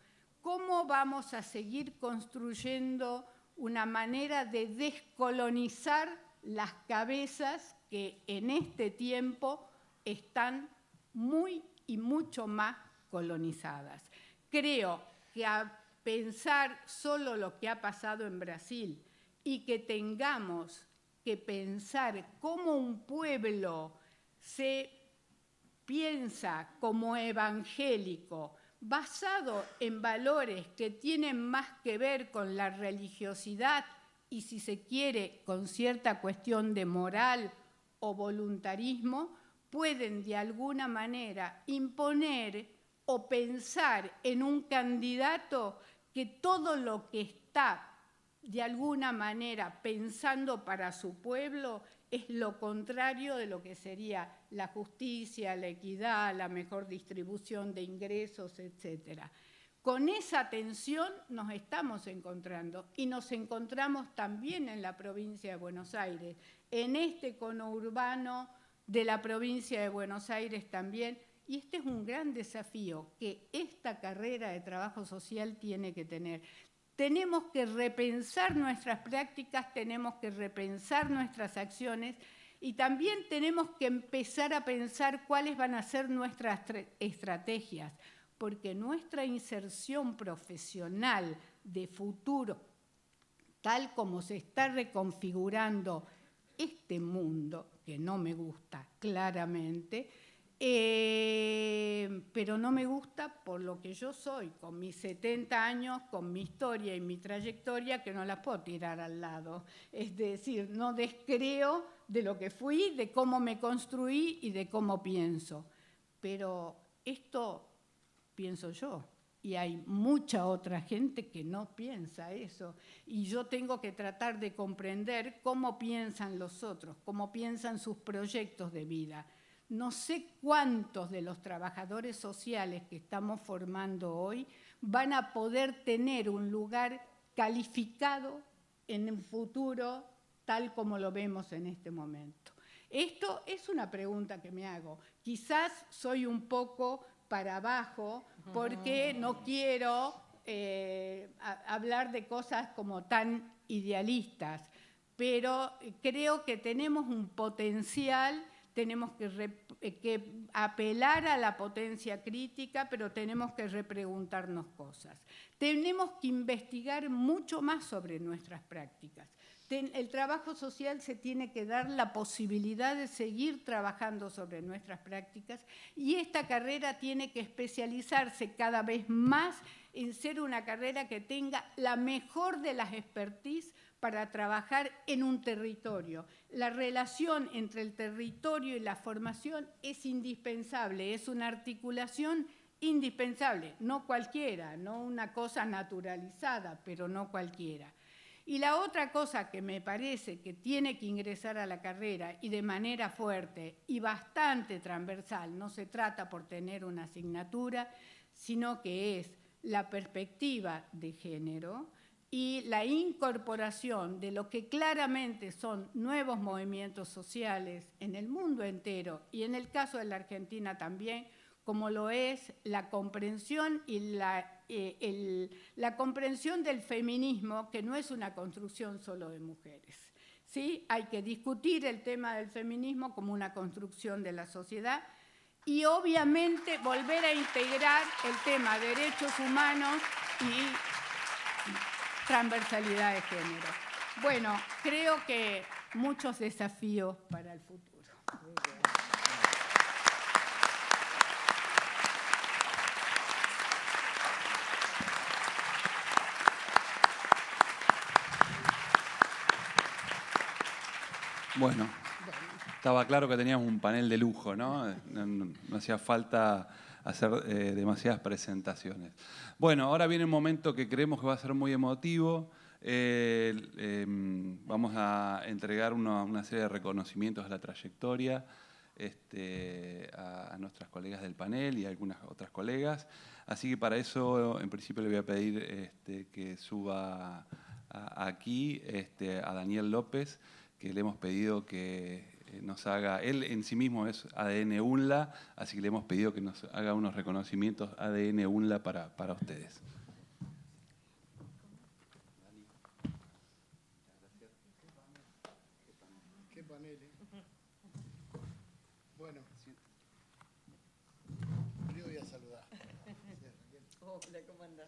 cómo vamos a seguir construyendo una manera de descolonizar las cabezas que en este tiempo están muy y mucho más colonizadas. Creo que a pensar solo lo que ha pasado en Brasil y que tengamos que pensar cómo un pueblo se piensa como evangélico, basado en valores que tienen más que ver con la religiosidad y, si se quiere, con cierta cuestión de moral o voluntarismo, pueden de alguna manera imponer o pensar en un candidato que todo lo que está de alguna manera pensando para su pueblo es lo contrario de lo que sería la justicia, la equidad, la mejor distribución de ingresos, etc. Con esa tensión nos estamos encontrando y nos encontramos también en la provincia de Buenos Aires, en este conurbano de la provincia de Buenos Aires también, y este es un gran desafío que esta carrera de trabajo social tiene que tener. Tenemos que repensar nuestras prácticas, tenemos que repensar nuestras acciones y también tenemos que empezar a pensar cuáles van a ser nuestras estrategias, porque nuestra inserción profesional de futuro, tal como se está reconfigurando este mundo, que no me gusta claramente, pero no me gusta por lo que yo soy, con mis 70 años, con mi historia y mi trayectoria, que no las puedo tirar al lado. Es decir, no descreo de lo que fui, de cómo me construí y de cómo pienso. Pero esto pienso yo. Y hay mucha otra gente que no piensa eso. Y yo tengo que tratar de comprender cómo piensan los otros, cómo piensan sus proyectos de vida. No sé cuántos de los trabajadores sociales que estamos formando hoy van a poder tener un lugar calificado en el futuro tal como lo vemos en este momento. Esto es una pregunta que me hago. Quizás soy un poco para abajo porque no quiero hablar de cosas como tan idealistas, pero creo que tenemos un potencial. Tenemos que apelar a la potencia crítica, pero tenemos que repreguntarnos cosas. Tenemos que investigar mucho más sobre nuestras prácticas. El trabajo social se tiene que dar la posibilidad de seguir trabajando sobre nuestras prácticas y esta carrera tiene que especializarse cada vez más en ser una carrera que tenga la mejor de las expertise para trabajar en un territorio. La relación entre el territorio y la formación es indispensable, es una articulación indispensable, no cualquiera, no una cosa naturalizada, pero no cualquiera. Y la otra cosa que me parece que tiene que ingresar a la carrera y de manera fuerte y bastante transversal, no se trata por tener una asignatura, sino que es la perspectiva de género y la incorporación de lo que claramente son nuevos movimientos sociales en el mundo entero y en el caso de la Argentina también, como lo es la comprensión y la comprensión del feminismo, que no es una construcción solo de mujeres. ¿Sí? Hay que discutir el tema del feminismo como una construcción de la sociedad y obviamente volver a integrar el tema de derechos humanos y transversalidad de género. Bueno, creo que muchos desafíos para el futuro. Bueno, estaba claro que teníamos un panel de lujo, ¿no? No hacía falta hacer demasiadas presentaciones. Bueno, ahora viene un momento que creemos que va a ser muy emotivo. Vamos a entregar una serie de reconocimientos a la trayectoria a nuestras colegas del panel y a algunas otras colegas. Así que para eso, en principio, le voy a pedir que suba aquí a Daniel López, que le hemos pedido que nos haga, él en sí mismo es ADN UNLA, así que le hemos pedido que nos haga unos reconocimientos ADN UNLA para ustedes. Qué panel, ¿eh? Bueno, yo voy a saludar. Hola, ¿cómo andás?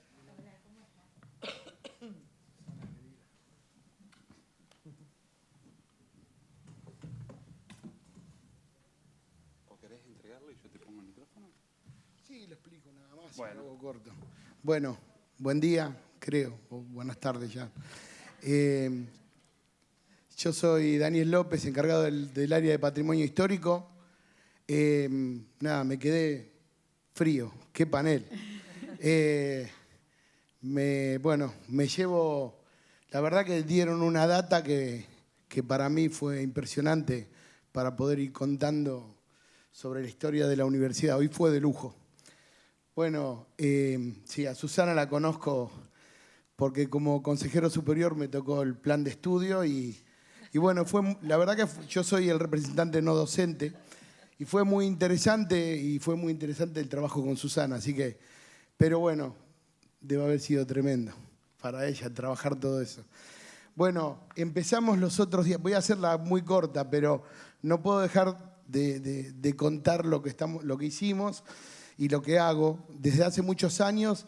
¿O querés entregarlo y yo te pongo el micrófono? Sí, lo explico nada más. Bueno. Lo hago corto. Bueno, buen día, creo, o buenas tardes ya. Yo soy Daniel López, encargado del área de patrimonio histórico. Me quedé frío, qué panel. Me llevo, la verdad que dieron una data que para mí fue impresionante para poder ir contando sobre la historia de la universidad. Hoy fue de lujo. Bueno, sí, a Susana la conozco porque como consejero superior me tocó el plan de estudio y bueno, la verdad que yo soy el representante no docente y fue muy interesante el trabajo con Susana, así que, pero bueno, debe haber sido tremendo para ella trabajar todo eso. Bueno, empezamos los otros días, voy a hacerla muy corta, pero no puedo dejar de contar lo que hicimos y lo que hago desde hace muchos años,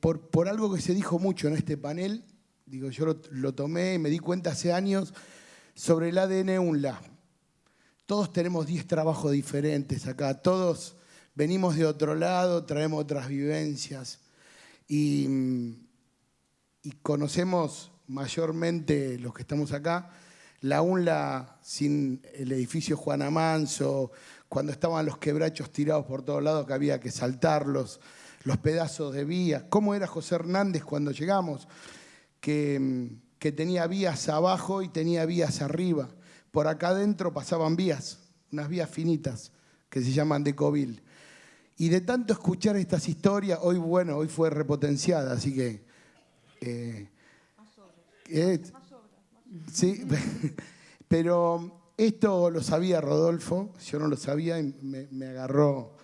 por algo que se dijo mucho en este panel. Digo, yo lo tomé y me di cuenta hace años sobre el ADN UNLA. Todos tenemos 10 trabajos diferentes acá, todos venimos de otro lado, traemos otras vivencias y conocemos mayormente los que estamos acá. La UNLA sin el edificio Juan Amanso, cuando estaban los quebrachos tirados por todos lados que había que saltarlos, los pedazos de vías. ¿Cómo era José Hernández cuando llegamos? Que tenía vías abajo y tenía vías arriba. Por acá adentro pasaban vías, unas vías finitas que se llaman de Covil. Y de tanto escuchar estas historias, hoy fue repotenciada, así que... sí, pero esto lo sabía Rodolfo, yo no lo sabía y me agarró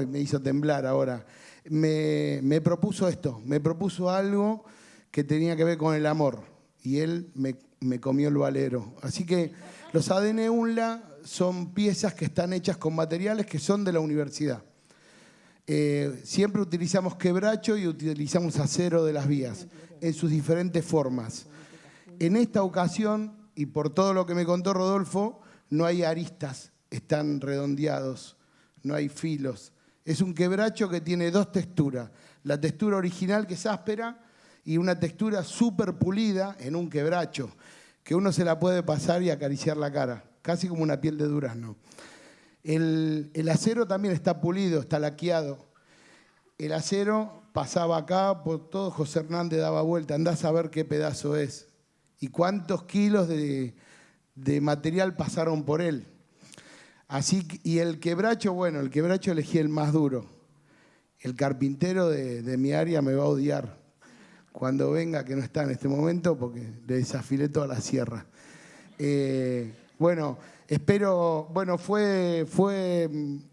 y me hizo temblar ahora. Me propuso esto, me propuso algo que tenía que ver con el amor y él me comió el valero. Así que los ADN UNLA son piezas que están hechas con materiales que son de la universidad. Siempre utilizamos quebracho y utilizamos acero de las vías en sus diferentes formas. En esta ocasión, y por todo lo que me contó Rodolfo, no hay aristas, están redondeados, no hay filos. Es un quebracho que tiene 2 texturas. La textura original, que es áspera, y una textura súper pulida en un quebracho, que uno se la puede pasar y acariciar la cara, casi como una piel de durazno. El acero también está pulido, está laqueado. El acero pasaba acá, por todo José Hernández daba vuelta, andás a ver qué pedazo es y cuántos kilos de material pasaron por él. Y el quebracho, el quebracho elegí el más duro. El carpintero de mi área me va a odiar cuando venga, que no está en este momento, porque le desafilé toda la sierra. Fue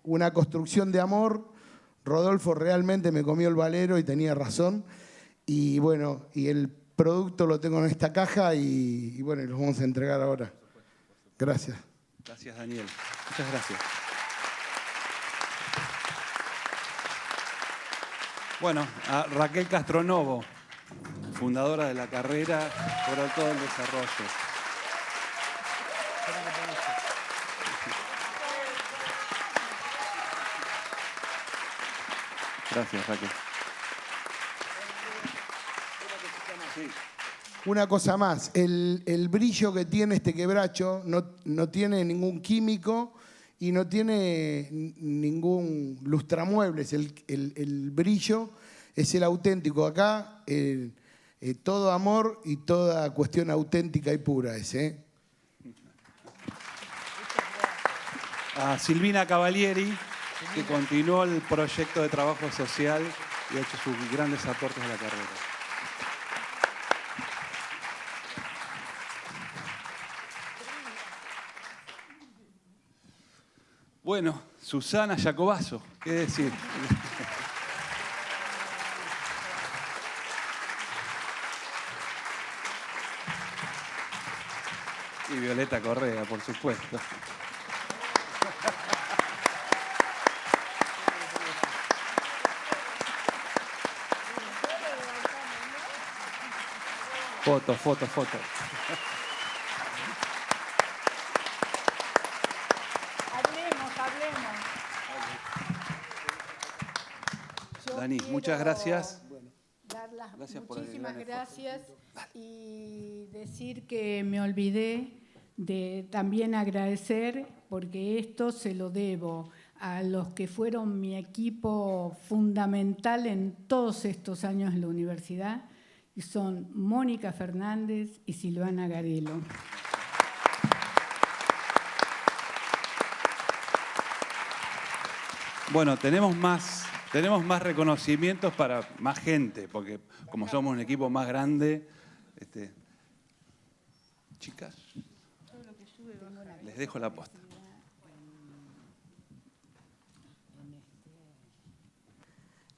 una construcción de amor. Rodolfo realmente me comió el valero y tenía razón. Y el producto lo tengo en esta caja y los vamos a entregar ahora. Gracias. Gracias, Daniel. Muchas gracias. Bueno, a Raquel Castronovo, fundadora de la carrera, por todo el desarrollo. Gracias, Raquel. Una cosa más, el brillo que tiene este quebracho no tiene ningún químico y no tiene ningún lustramuebles. El brillo es el auténtico. Acá todo amor y toda cuestión auténtica y pura es. A Silvina Cavalieri, que continuó el proyecto de trabajo social y ha hecho sus grandes aportes a la carrera. Bueno, Susana Jacobazo, ¿qué decir? Y Violeta Correa, por supuesto. Foto, foto, foto. Hablemos. Dani, muchas gracias. Dar las Gracias por muchísimas el gran gracias y decir que me olvidé de también agradecer, porque esto se lo debo a los que fueron mi equipo fundamental en todos estos años en la universidad, y son Mónica Fernández y Silvana Garelo. Bueno, tenemos más reconocimientos para más gente, porque como somos un equipo más grande, chicas, les dejo la posta.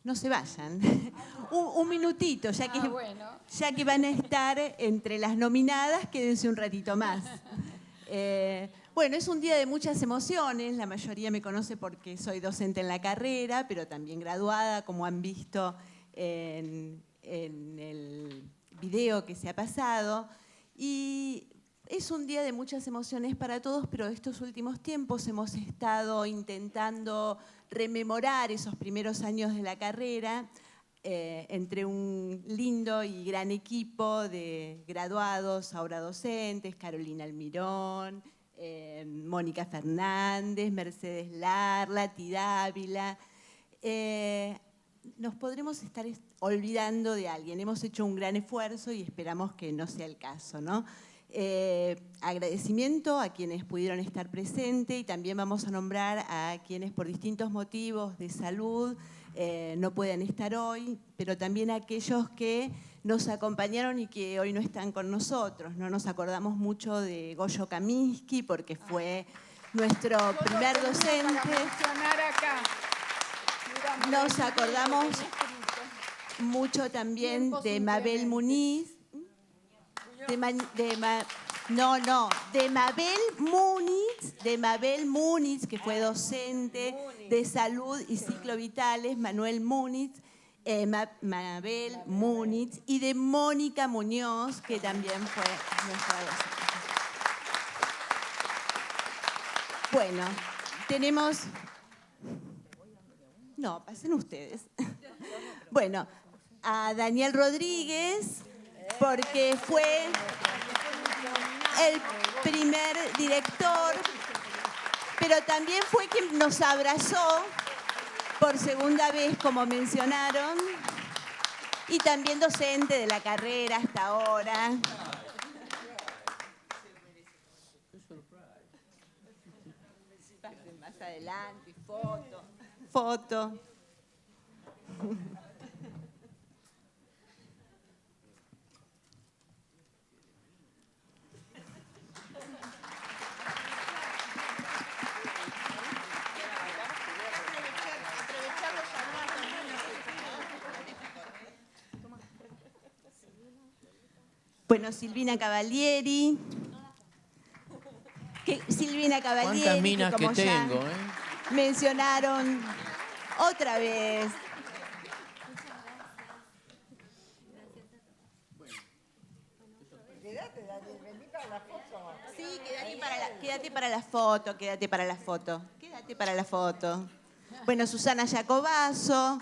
No se vayan. Un minutito, ya que van a estar entre las nominadas, quédense un ratito más. Bueno, es un día de muchas emociones. La mayoría me conoce porque soy docente en la carrera, pero también graduada, como han visto en el video que se ha pasado. Y es un día de muchas emociones para todos, pero estos últimos tiempos hemos estado intentando rememorar esos primeros años de la carrera entre un lindo y gran equipo de graduados, ahora docentes, Carolina Almirón, Mónica Fernández, Mercedes Larla, Tidávila. Nos podremos estar olvidando de alguien. Hemos hecho un gran esfuerzo y esperamos que no sea el caso, ¿no? Agradecimiento a quienes pudieron estar presentes y también vamos a nombrar a quienes por distintos motivos de salud no pueden estar hoy, pero también a aquellos que nos acompañaron y que hoy no están con nosotros. No nos acordamos mucho de Goyo Kaminsky porque fue nuestro primer docente. Nos acordamos mucho también de Mabel Muniz. De Mabel Muniz, que fue docente de salud y ciclo vitales, Manuel Muniz, Mabel Muniz, y de Mónica Muñoz, que también fue nuestra docente. Bueno, tenemos... No, pasen ustedes. Bueno, a Daniel Rodríguez, porque fue el primer director, pero también fue quien nos abrazó por segunda vez, como mencionaron, y también docente de la carrera hasta ahora. Más adelante, foto. Bueno, Silvina Cavalieri. ¿Cuántas minas que tengo, mencionaron otra vez. Sí, quédate para la foto. Bueno, Susana Jacobazo,